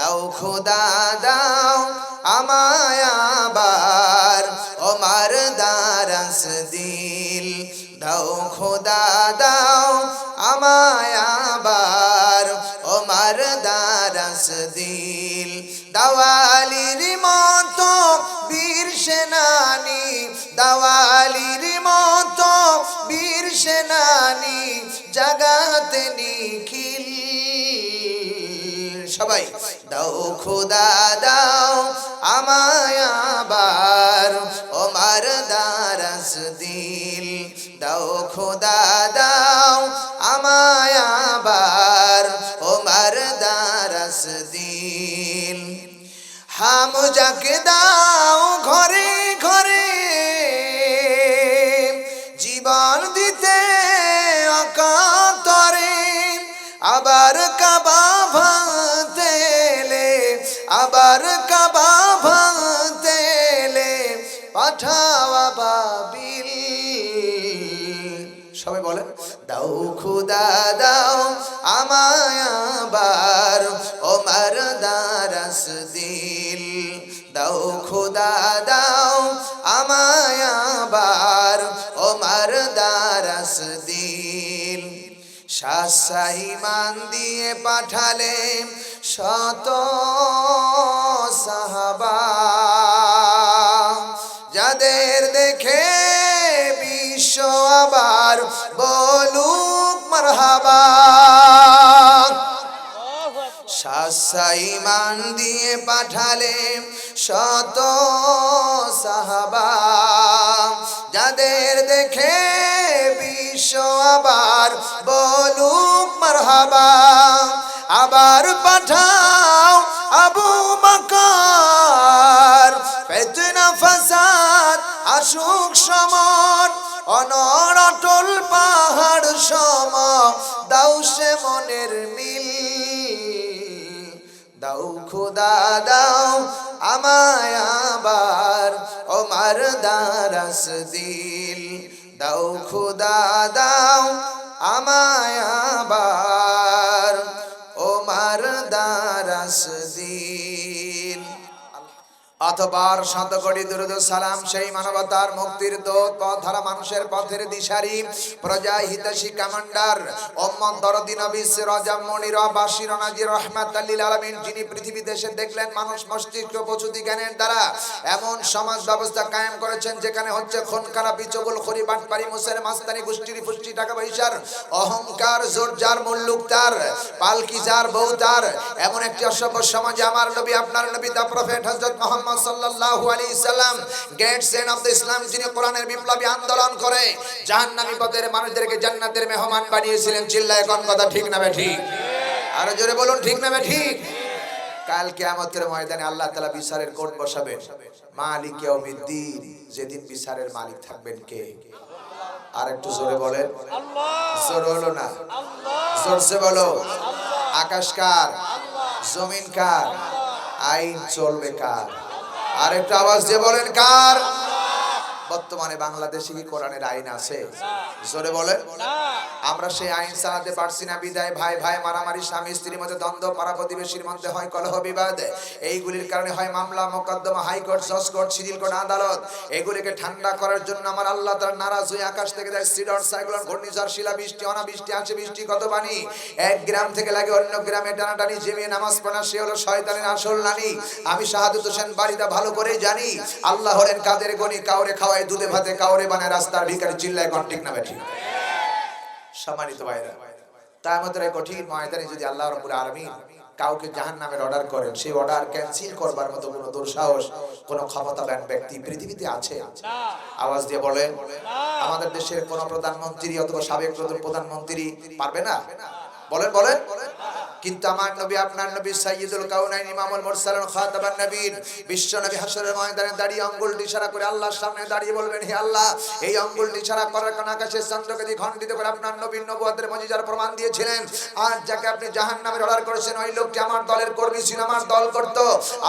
দাও খোদা দাও আমায় আবার ওমার দারাস দিল দাও খোদা দাও আমায় আবার ওমার দারাস দিল দাওয়ালির মতো বীর সেনানি দাওয়ালির মতো বীর সেনানি জাগাতে নিখিল সবাই দাও খোদা দাও আমায় আবার ওমার দারাস দিল দাও খোদা দাও আমায় আবার ওমার দারাস দিল হাম যাকে দাও ঘরে ঘরে জীবন দিতে অকাতরে আবার কাবা ভাঙতেলে আবার কাবা ভাঙতেলে পাঠাওয়া বাবিল সবাই বলেন দাও খোদা দাও আমায় আবার ওমার দারাস দিল দাও খোদা দাও আমায় আবার ওমার দারাস দিল শাহসাইমান দিয়ে পাঠালে শত সাহাবা যাদের দেখে বিশ্ব আবার বলুক মারহাবা শাহসাইমান দিয়ে পাঠালে শত সাহাবা যাদের দেখে বিশ্ব আবার বলুক মারহাবা আবার পাঠাও আবু বকর ফিতনা ফাসাদ আসুক সমন অনর অটল পাহাড় সম দাও সে মনের মিল দাও খোদা দাও আমায় আবার ওমার দারাস দিল দাও খোদা দাও আমায় আবার ওমার দারাস দিল অতঃপর শত কোটি দুরূদ সালাম সেই মানবতার মুক্তির দূত পথহারা মানুষের পথের দিশারি প্রজা হিতৈষী কমান্ডার উম্মত দরদি নবী সিরাজাম মুনির বাশির নাজির রাহমাতাল লিল আলামিন যিনি পৃথিবী দেশে দেখলেন মানুষ মস্তিষ্ক প্রচুতি জ্ঞানের দ্বারা এমন সমাজ ব্যবস্থা কায়েম করেছেন যেখানে হচ্ছে খুন খারাপি চগলখড়ি বাটপারি মুসের মাস্তানি গোষ্ঠীর ফুষ্টি টাকা পয়সার অহংকার জোর যার মুল্লুক তার পালকি যার বউ তার এমন একটি অসভ্য সমাজে আমার নবী আপনার নবী দা প্রফেট হযরত মুহাম্মদ সাল্লাল্লাহু আলাইহি সাল্লাম গেটস এন্ড অফ দ্য ইসলাম যিনি কোরআনের বিপ্লবী আন্দোলন করে জাহান্নামী পথের মানুষদেরকে জান্নাতের মেহমান বানিয়েছিলেন চিল্লায় কোন কথা ঠিক না ঠিক আর জোরে বলুন ঠিক না ঠিক কাল কিয়ামতের ময়দানে আল্লাহ তাআলা বিচারের কোর্ট বসাবেন মালিক ইয়াউমিদ্দিন যেদিন বিচারের মালিক থাকবেন কে আর একটু জোরে বলেন আল্লাহ জোরে হলো না আল্লাহ জোরসে বলো আল্লাহ আকাশ কার জমিন কার আইন চলবে কার আর একটা আওয়াজ দিয়ে বলেন কার বর্তমানে বাংলাদেশে কি কোরআনের আইন আছে জোরে বলেন না আমরা সেই আইন চালাতে পারছি না বিদায় ভাই ভাই মারামারি স্বামী স্ত্রীর মধ্যে দ্বন্দ্ব পাড়া প্রতিবেশীর মধ্যে হয় কলহ বিবাদ এইগুলির কারণে হয় মামলা মোকদ্দমা হাইকোর্ট জজ কোর্ট সিভিল কোর্ট আদালত এগুলিকে ঠান্ডা করার জন্য আমার আল্লাহ তাআলা নারাজ হয়ে আকাশ থেকে দেয় সিডর সাইক্লোন ঘূর্ণিঝড় শিলা বৃষ্টি অনাবৃষ্টি আছে বৃষ্টি কত পানি এক গ্রাম থেকে লাগে অন্য গ্রামে টানাটানি জমিয়ে নামাজ পড়া সে হলো শয়তানের আসল নানি আমি শাহাদাত হোসেন বাড়িটা ভালো করে জানি আল্লাহ হলেন কাদের গনি কাউরে খাওয়ায় দুধে ভাতে কাউরে বানায় রাস্তার ভিখারি চিল্লায় কোন ঠিক না ঠিক সম্মানিত ভাইরা তার মধ্যে কঠিন ময়দানে যদি আল্লাহ রাব্বুল আলামিন কাউকে জাহান্নামের অর্ডার করেন সেই অর্ডার ক্যান্সেল করবার মতো কোনো দুঃসাহস কোনো ক্ষমতাবান ব্যক্তি পৃথিবীতে আছে না আওয়াজ দিয়ে বলেন আমাদের দেশের কোন প্রধানমন্ত্রী অথবা সাবেক প্রধানমন্ত্রী পারবে না বলেন বলেন কিন্তু আমার নবী আপনার নবী সাইয়্যিদুল কাউনাইন ইমামুল মুরসালিন খাতাবান নবীন বিশ্ব নবী হাশরের ময়দানে দাঁড়িয়ে আঙ্গুলটি ইশারা করে আল্লাহর সামনে দাঁড়িয়ে বলবেন হে আল্লাহ এই আঙ্গুলটি ইশারা করার কারণে আকাশের চন্দ্রকে দিয়ে খণ্ডিত করে আপনার নবীর নবুয়তের মুজিজার প্রমাণ দিয়েছিলেন আর যাকে আপনি জাহান্নামের অর্ডার করেছেন ওই লোকটি আমার দলের কর্মী ছিল আমার দল করত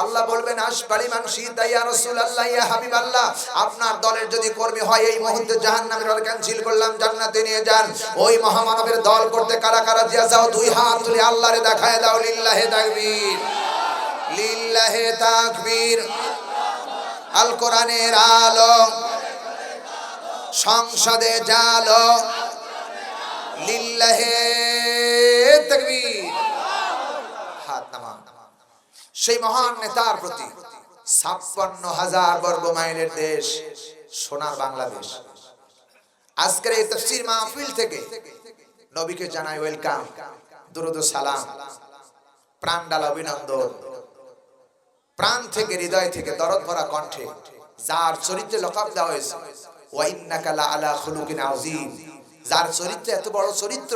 আল্লাহ বলবেন আশফালি মান শিতা ইয়া রাসূলুল্লাহ ইয়া হাবিবাল্লাহ আপনার দলের যদি কর্মী হয় এই মুহূর্তে জাহান্নামের অর্ডার ক্যান্সেল করলাম জান্নাতে নিয়ে যান ওই মহামানবের দল করতে কারা কারা দিয়া যাও দুই হাত তুলে আল্লাহরে দেখায় দাও লিল্লাহি তাকবীর লিল্লাহে তাকবীর। আল কোরআনের আলো সংসদে জালো, লিল্লাহে তাকবীর। হাত নামান। সেই মহান নেতার প্রতি ৫৬,০০০ বর্গ মাইলের দেশ সোনার বাংলাদেশ। আজকের এই তাফসীর মাহফিল থেকে নবীকে জানাই ওয়েলকাম, দুরূদ ও সালাম, প্রাণঢালা অভিনন্দন। প্রাণ থেকে, হৃদয় থেকে, দরদ ভরা কণ্ঠে যার চরিত্রে লকাব দেওয়া হয়েছে ওয়া ইন্নাকা লা আলা খুলুকিন আযীম, যার চরিত্র এত বড় চরিত্র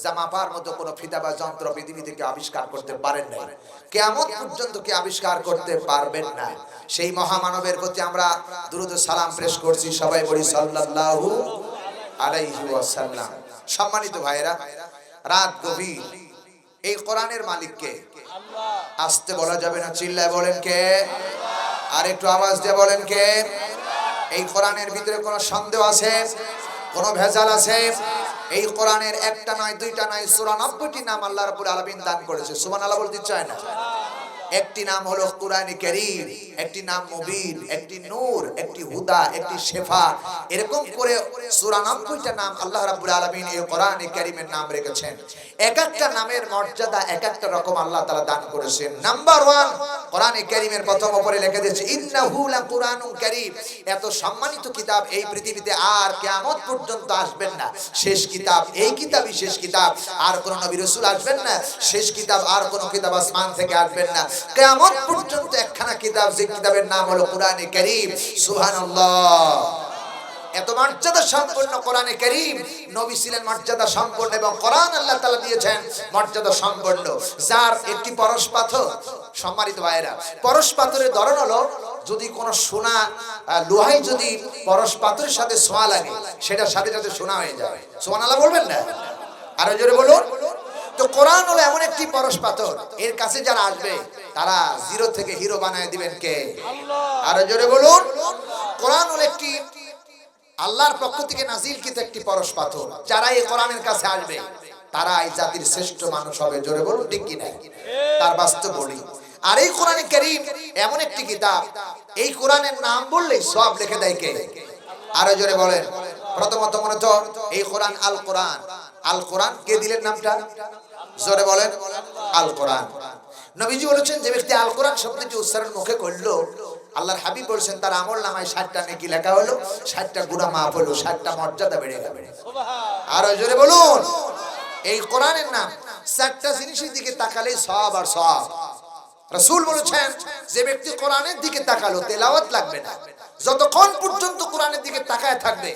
যা মাপার মতো কোনো ফিতা বা যন্ত্র পৃথিবী থেকে আবিষ্কার করতে পারেন না, কিয়ামত পর্যন্ত কি আবিষ্কার করতে পারবেন না, সেই মহামানবের প্রতি আমরা দুরূদ ও সালাম পেশ করছি। সবাই বলি সাল্লাল্লাহু আলাইহি ওয়াসাল্লাম। সম্মানিত ভাইরা, রাত গভীর, এই কোরআনের মালিক কে? আল্লাহ। আসতে বলা যাবে না, চিল্লায় বলেন কে? আর একটু আওয়াজ দিয়ে বলেন কে? এই কোরআনের ভিতরে কোনো সন্দেহ আছে? কোনো ভেজাল আছে? এই কোরআনের একটা নয়, দুইটা নয়, ৯৪টি নাম আল্লাহ রাব্বুল আলামিন দান করেছে। সুবহানাল্লাহ বলতে চায় না? একটি নাম হলো কুরআনে কারীম, একটি নাম মুবিন, একটি নূর, একটি হুদা, একটি শেফা। এরকম করে ৯৪টা নাম আল্লাহ রাব্বুল আলামিন এই কোরআনে কারীমের নাম রেখেছেন। এক একটা নামের মর্যাদা এক একটা রকম আল্লাহ তাআলা দান করেছেন। নাম্বার 1 কোরআনে কারীমের প্রথম উপরে লিখে দিয়েছে ইন্নাহু লাকুরআনুন কারীম। এত সম্মানিত কিতাব এই পৃথিবীতে আর কিয়ামত পর্যন্ত আসবেন না। শেষ কিতাব, এই কিতাবই শেষ কিতাব। আর কোন নবী রাসূল আসবেন না। শেষ কিতাব, আর কোন কিতাব আসমান থেকে আসবেন না। কিয়ামত পর্যন্ত একখানা কিতাব, যে কিতাবের নাম হলো কোরআনে কারীম। সুবহানাল্লাহ। এত মর্যাদা সম্পন্ন কোরআনে কারীম, নবী ছিলেন মর্যাদা সম্পন্ন এবং কোরআন আল্লাহ তাআলা দিয়েছেন মর্যাদা সম্পন্ন। যার একটি পরশ পাথর, সম্মানিত ভাইরা, পরশ পাথরের ধরন হলো যদি কোন সোনা লোহাই যদি পরশ পাথরের সাথে ছোঁয়া লাগে, সেটার সাথে সাথে সোনা হয়ে যায়। সুবহানাল্লাহ বলবেন না? আরো জোরে বলুন। তো কোরআন হলো এমন একটি পরশ পাথর, এর কাছে যারা আসবে তারা জিরো থেকে হিরো বানায় দিবেন কে? আল্লাহ। আরো জোরে বলুন। কোরআন হলো একটি আল্লাহর পক্ষ থেকে নাজিলকৃত একটি পরশ পাথর। যারা এই কোরআনের কাছে আসবে তারা এই জাতির শ্রেষ্ঠ মানুষ হবে। জোরে বলুন ঠিক কি না? তার বাস্তব বলি। আর এই কোরআনে কারীম এমন একটি কিতাব, এই কোরআনের নাম বললেই সব লিখে দেয় কে? আরো জোরে বলেন। প্রথমত মনে তো এই কোরআন আল কোরআন। আল কোরআন কে দিলেন নামটা? জোরে বলেন। আল কোরআন। নবীজি বলেছেন যে ব্যক্তি আল কোরআন শব্দটি উচ্চারণ মুখে করলো, আল্লাহর হাবিব বলেছেন তার আমল নামায় ৬০টা নেকি লেখা হলো, ৬০টা গুনাহ মাফ হলো, ৬০টা মর্যাদা বেড়ে যাবে। আরো জোরে বলুন। এই কোরআনের নাম ৪টা জিনিসের দিকে তাকালেই সওয়াব আর সওয়াব। রাসূল বলেছেন যে ব্যক্তি কোরআনের দিকে তাকালো, তেলাওয়াত লাগবে না, যতক্ষণ পর্যন্ত কোরআনের দিকে তাকায় থাকবে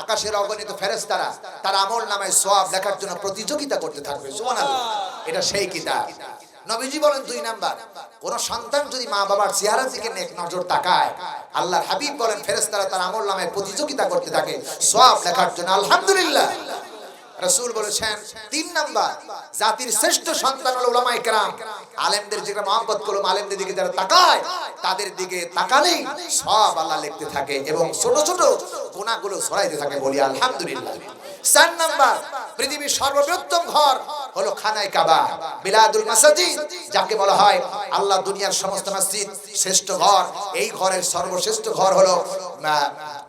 আকাশের অগণিত ফেরেশতারা তার আমল নামায় সওয়াব লেখার জন্য প্রতিযোগিতা করতে থাকবে। সুবহানাল্লাহ। এটা সেই কিতাব। নবীজি বলেন ২ নাম্বার, কোন সন্তান যদি মা বাবার চেহারার দিকে নেক নজর তাকায়, আল্লাহর হাবিব বলেন ফেরেশতারা তার আমল নামায় প্রতিযোগিতা করতে থাকে সওয়াব লেখার জন্য। আলহামদুলিল্লাহ। রাসূল বলেছেন ৩ নাম্বার, জাতির শ্রেষ্ঠ সন্তান হলো উলামায়ে কেরাম। আলেমদের দিকে মহব্বত করুন, আলেমদের দিকে যারা তাকায় তাদের দিকে তাকালেই সওয়াব আল্লাহ লিখতে থাকে এবং ছোট ছোট গুনাহগুলো সরাইতে থাকে। বলি আলহামদুলিল্লাহ। ৪ নাম্বার, পৃথিবীর সর্ববৃহত্তম ঘর হলো খানায়ে কাবা, বিলাদুল মাসাজিদ, যাকে বলা হয় আল্লাহ দুনিয়ার সমস্ত মসজিদ শ্রেষ্ঠ ঘর। এই ঘরের সর্বশ্রেষ্ঠ ঘর হলো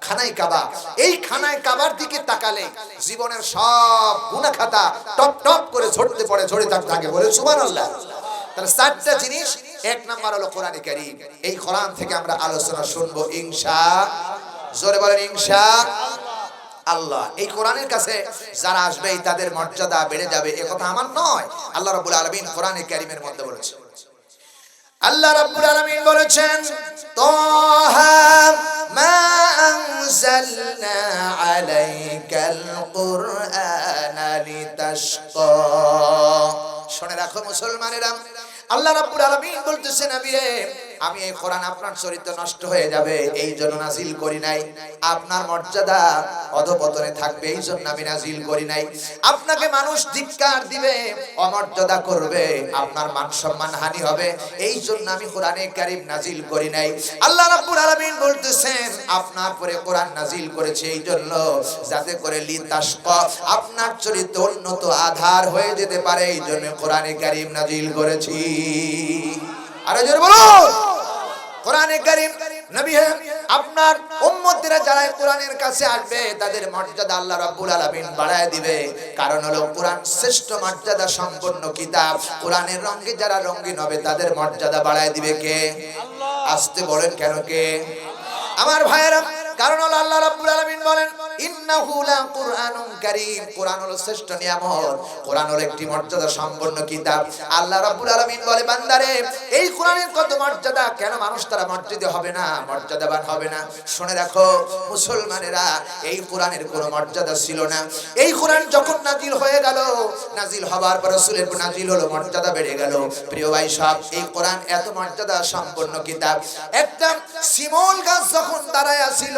খানায়ে কাবা। এই খানায়ে কাবার দিকে তাকালে জীবনের সব গুনাহ খাতা টপ টপ করে ঝরতে পড়ে, ঝরে থাকে। বলে সুবহানাল্লাহ। তাহলে ৪টা জিনিস। ১ নাম্বার হলো কোরআনে কারীম। এই কোরআন থেকে আমরা আলোচনা শুনবো ইনশাআল্লাহ। জোরে বলেন ইনশাআল্লাহ। এই কোরআনের কাছে যারা আসবে তাদের মর্যাদা বেড়ে যাবে, এ কথা আমার নয়, আল্লাহ রাব্বুল আলামিন কোরআনে কারীমের মধ্যে বলেছেন। আল্লাহ রাব্বুল আলামিন বলেছেন তাহা মা আনজালনা আলাইকাল কুরআনা লিতাশকা। শুনে রাখো মুসলমানেরা, আল্লাহ রাব্বুল আলামিন বলতেছেন নবী রে, আমি এই কোরআন আপনার চরিত্র নষ্ট হয়ে যাবে এই জন্য নাজিল করি নাই, আপনার মর্যাদা অধপতনে থাকবে এই জন্য আমি নাজিল করি নাই, আপনাকে মানুষ ধিক্কার দিবে, অমর্যাদা করবে, আপনার মান সম্মান হানি হবে এই জন্য আমি কোরআনে কারীম নাজিল করি নাই। আল্লাহ রাব্বুল আলামিন বলতেছেন আপনার পরে কোরআন নাজিল করেছে এই জন্য যাতে করে লিতাশকা, আপনার চরিত্র উন্নত আধার হয়ে যেতে পারে এই জন্য কোরআনে কারীম নাজিল করেছি। আরো জোরে বলুন। কোরআনে কারীম নবী হে আপনার উম্মতেরা যারা কোরআনের কাছে আসবে তাদের মর্যাদা আল্লাহ রাব্বুল আলামিন বাড়ায় দিবে। কারণ হলো কোরআন শ্রেষ্ঠ মর্যাদা সম্পন্ন কিতাব। কোরআনের রঙে যারা রঙিন হবে তাদের মর্যাদা বাড়ায় দিবে কে? আল্লাহ। আসতে বলেন কেন কে? আমার ভাইয়েরা, কারণ হলো আল্লাহ রাব্বুল আলামিন বলেন ইন্নাহু লা কুরআনুন কারীম। কোরআন হলো শ্রেষ্ঠ নিয়ামত, কোরআন হলো একটি মর্যাদা সম্পন্ন কিতাব। আল্লাহ রাব্বুল আলামিন বলে বান্দারে এই কোরআনের কত মর্যাদা, কেন মানুষ তারা মর্যাদা হবে না, মর্যাদাবান হবে না? শুনে রাখো মুসলমানেরা, এই কোরআনের কোনো মর্যাদা ছিল না। এই কোরআন যখন নাজিল হয়ে গেল, নাজিল হবার পর রাসূলের উপর নাজিল হলো, মর্যাদা বেড়ে গেল। প্রিয় ভাই সব, এই কোরআন এত মর্যাদা সম্পন্ন কিতাব। একটা শিমুল গাছ যখন দাঁড়ায় ছিল,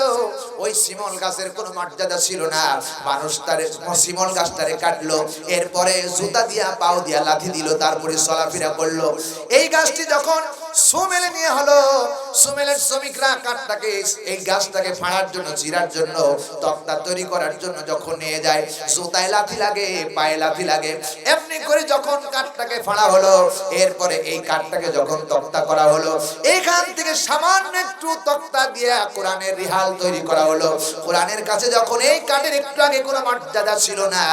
ওই শিমুল গাছের কোনো মর্যাদা ছিল না। মানুষ তার শিমুল গাছটারে কাটলো, এরপরে জুতা দিয়া পাও দিয়া লাথি দিল, তারপরে চলাফেরা করলো। এই গাছটি যখন সুমেলে নিয়ে হলো, সুমেলের শ্রমিকরা কাঠটাকে এই গাছটাকে ফাড়ার জন্য, চিরার জন্য, তক্তা তৈরি করার জন্য যখন নিয়ে যায়, জুতায় লাথি লাগে, পায়ে লাথি লাগে। এমনি করে যখন কাঠটাকে ফাড়া হলো, এরপরে এই কাঠটাকে যখন তক্তা করা হলো, এইখান থেকে সামান্য একটু তক্তা দিয়ে কোরআনের রিহাল তৈরি করা হলো। কোরআনের কাছে যখন এই কাঠের একটু আগে কোনো মর্যাদা ছিল না,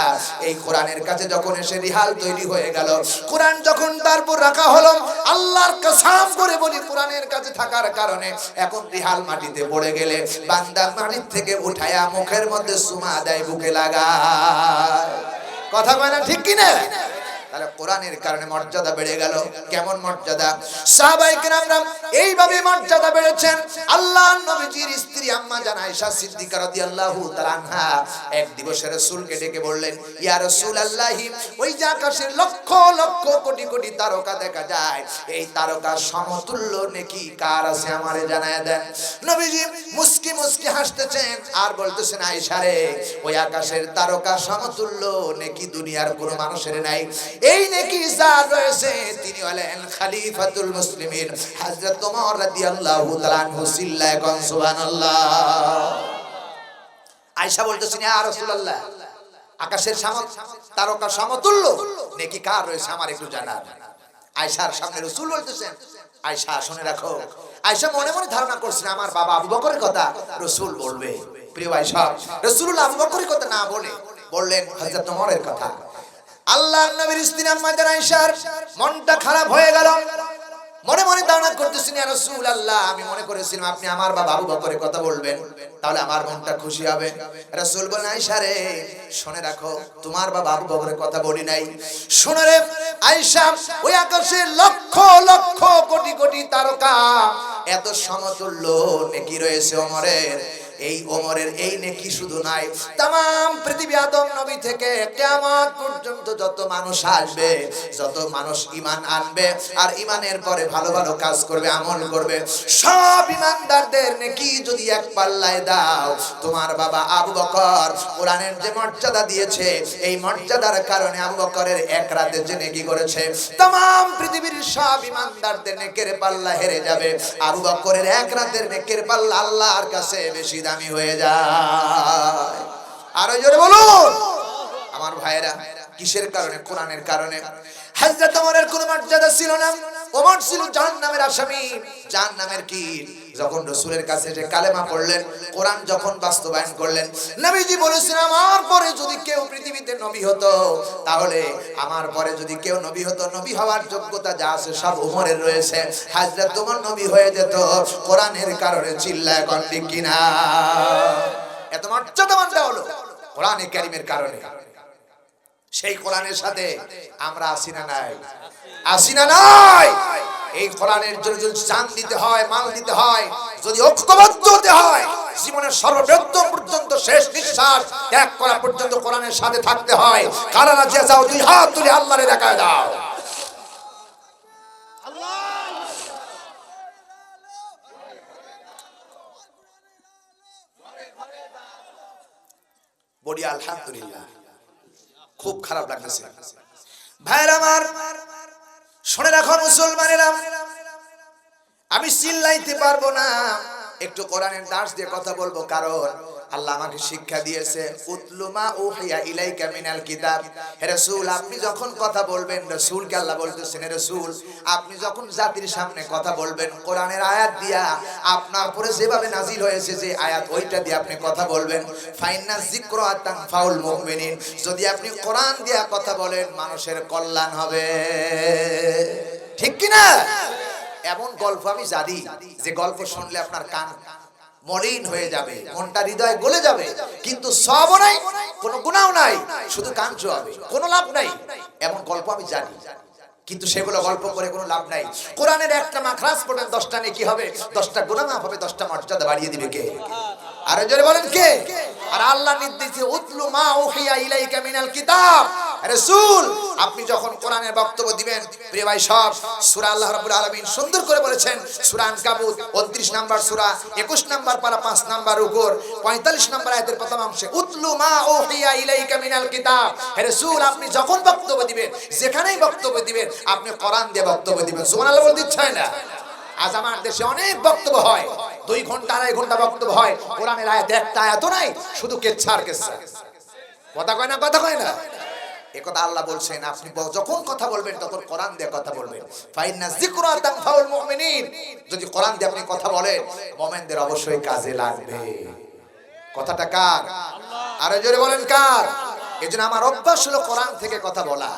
এই কোরআনের কাছে যখন এসে রিহাল তৈরি হয়ে গেল, কোরআন যখন তারপর রাখা হলো, আল্লাহর কসম করে বলি কোরআনের কাছে থাকার কারণে এখন রিহাল মাটিতে পড়ে গেলে বান্দা মাটির থেকে উঠায়া মুখের মধ্যে চুমা দেয়, বুকে লাগায়। কথা কয় না ঠিক কিনা? তাহলে কোরআনের কারণে মর্যাদা বেড়ে গেল। কেমন মর্যাদা? সাহাবায়ে কেরামরা এইভাবে মর্যাদা বেড়েছেন। আল্লাহর নবীজির স্ত্রী আম্মা জান আয়েশা সিদ্দিকা রাদিয়াল্লাহু তাআলা আনহা এক দিবসে রাসূলকে ডেকে বললেন, ইয়া রাসূলুল্লাহি, ওই যে আকাশের লক্ষ লক্ষ কোটি কোটি তারকা দেখা যায়, এই তারকার সমতুল্য নেকি কার আছে আমারে জানায় দেন। নবীজি মুস্কি মুস্কি হাসতেছেন আর বলতেছেন, আয়েশা রে, ওই আকাশের তারকা সমতুল্য নেকি দুনিয়ার কোনো মানুষের নাই। এই নেকি যার রয়েছে তিনি হলেন খলিফাতুল মুসলিমিন হযরত ওমর রাদিয়াল্লাহু তাআলা আনহু। সিল্লায়ে কোন সুবহানাল্লাহ। আয়েশা বলতেছেন, ইয়া রাসূলুল্লাহ, আকাশের তারকা সমতুল্য নেকি কার রয়েছে আমার একটু জানান। আয়েশার সামনে রাসূল বলতেছেন, আয়েশা শুনে রাখো। আয়েশা মনে মনে ধারণা করছেন আমার বাবা আবু বকরের কথা রাসূল বলবে। প্রিয় আয়েশা, রাসূলুল্লাহ আবু বকরের কথা না বলে বললেন হযরত ওমরের কথা। আল্লাহর নবীর স্ত্রী আম্মা জান আয়েশার মনটা খারাপ হয়ে গেল। মনে মনে ধারণা করতেছেন, ইয়া রাসূলুল্লাহ, আমি মনে করেছিলাম আপনি আমার বাবা আবু বকরের কথা বলবেন, তাহলে আমার মনটা খুশি হবে। রাসূল বলেন, আয়েশা রে, শুনে রাখো, তোমার বাবা আবু বকরের কথা বলি নাই। শুনে রে আয়েশা, ওই আকাশে লক্ষ লক্ষ কোটি কোটি তারকা, এত সমতুল্য নেকি রয়েছে ওমরের। এই ওমরের এই নেকি শুধু নাই, तमाम পৃথিবী আদম নবী থেকে কিয়ামত পর্যন্ত যত মানুষ আসবে, যত মানুষ ঈমান আনবে আর ঈমানের পরে ভালো ভালো কাজ করবে, আমল করবে, সব ঈমানদারদের নেকি যদি এক পাল্লায় দাও, তোমার বাবা আবু বকর কোরআনের যে মর্যাদা দিয়েছে, এই মর্যাদার কারণে আবু বকরের এক রাতে যে নেকি করেছে, तमाम পৃথিবীর সব ঈমানদারদের নেকের পাল্লা হেরে যাবে। আবু বকরের এক রাতের নেকের পাল্লা আল্লাহর কাছে বেশি দামি হয়ে যায়। আরো জোরে বলুন আমার ভাইরা। কিসের কারণে? কোরআনের কারণে। হযরত ওমরের কোনো মর্যাদা ছিল না। ওমর ছিল জাহান্নামের আসামি, জাহান্নামের কীট। যখন রাসূলের কাছে এসে কালেমা পড়লেন, কোরআন যখন বাস্তবায়ন করলেন, নবীজি বলেছেন, আমার পরে যদি কেউ পৃথিবীতে নবী হতো, তাহলে আমার পরে যদি কেউ নবী হতো, নবী হওয়ার যোগ্যতা যা আছে সব ওমরের রয়েছে। হযরত ওমর নবী হয়ে যেত কোরআনের কারণে। চিল্লায় কোন ঠিক কিনা? এত মর্যাদাবান হলো কোরআনে কারীমের কারণে। সেই কোরআনের সাথে আমরা আসি না নাই? আসি না নাই? এই কোরআনের জন্য যদি জান দিতে হয়, মাল দিতে হয়, যদি ঐক্যবদ্ধ হতে হয়, জীবনের সর্ববৃহৎ পর্যন্ত শেষ নিঃশ্বাস ত্যাগ করা পর্যন্ত কোরআনের সাথে থাকতে হয়। কারা রাজি আছো? দুই হাত তুলে আল্লাহরে দেখায় দাও। বলি আলহামদুলিল্লাহ। খুব খারাপ লাগতেছে ভাইরা আমার। শুনে রাখো মুসলমানেরা, আমি চিল্লাইতে পারবো না, একটু কোরআনের দাস দিয়ে কথা বলবো, কারণ আল্লাহ আমাকে শিক্ষা দিয়েছে উতলু মা উহিয়া ইলাইকা মিনাল কিতাব। হে রাসূল আপনি যখন কথা বলবেন, রাসূলকে আল্লাহ বলতেছেন হে রাসূল আপনি যখন জাতির সামনে কথা বলবেন কোরআনের আয়াত দিয়া আপনার পরে যেভাবে নাজিল হয়েছে যে আয়াত ওইটা দিয়ে আপনি কথা বলবেন। ফাইন্না যিকরা তানফাউল মুমিনিন, যদি আপনি কোরআন দিয়া কথা বলেন মানুষের কল্যাণ হবে। ঠিক কি না? এমন গল্প আমি জানি যে গল্প শুনলে আপনার কান মলিন হয়ে যাবে, মনটা হৃদয় গলে যাবে, কিন্তু সওয়াবও নাই, কোনো গুনাহও নাই, শুধু কান চুয়াবে, কোনো লাভ নাই। এমন গল্প আমি জানি, কিন্তু সেগুলো গল্প করে কোনো লাভ নাই। কোরআনের একটা মাখরাজ পড়বেন 10টা নেকি হবে, 10টা গুনাহ মাফ হবে, 10টা মর্যাদা বাড়িয়ে দিবে কে? আর জোরে বলেন কে? আর আল্লাহ নির্দেশে উতলু মা উহিয়া ইলাইকা মিনাল কিতাব। রাসূল আপনি যখন কোরআনের বক্তব্য দিবেন, প্রিয় ভাই সব সূরা আল্লাহ রাব্বুল আলামিন সুন্দর করে বলেছেন, সূরা আনকাবুত 29 নাম্বার সূরা 21 নাম্বার পারা 5 নাম্বার রুকুর 45 নাম্বার আয়াতের প্রথম অংশে উতলু মা উহিয়া ইলাইকা মিনাল কিতাব। হে রাসূল আপনি যখন বক্তব্য দিবেন, যেখানেই বক্তব্য দিবেন আপনি কোরআন দিয়ে বক্তব্য দিবেন। সুবহানাল্লাহ বলতে ইচ্ছা না? আজ আমার দেশে অনেক বক্তব্য হয়, 2 ঘন্টা 2.5 ঘন্টা বক্তব্য হয়, কোরআনের আয়াত একটা আয়াতও নাই, শুধু কেচ্ছা আর কেচ্ছা। কথা কয় না? কথা কয় না? একথা আল্লাহ বলছেন আপনি যখন কথা বলবেন তখন কোরআন দিয়ে কথা বলবেন। ফাইন্না যিকরা তানফাউল মুমিনিন, যদি কোরআন দিয়ে আপনি কথা বলেন মুমিনদের অবশ্যই কাজে লাগবে। কথাটা কার? আরে জোরে বলেন কার? এজন্য আমার অভ্যাস হলো কোরআন থেকে কথা বলা।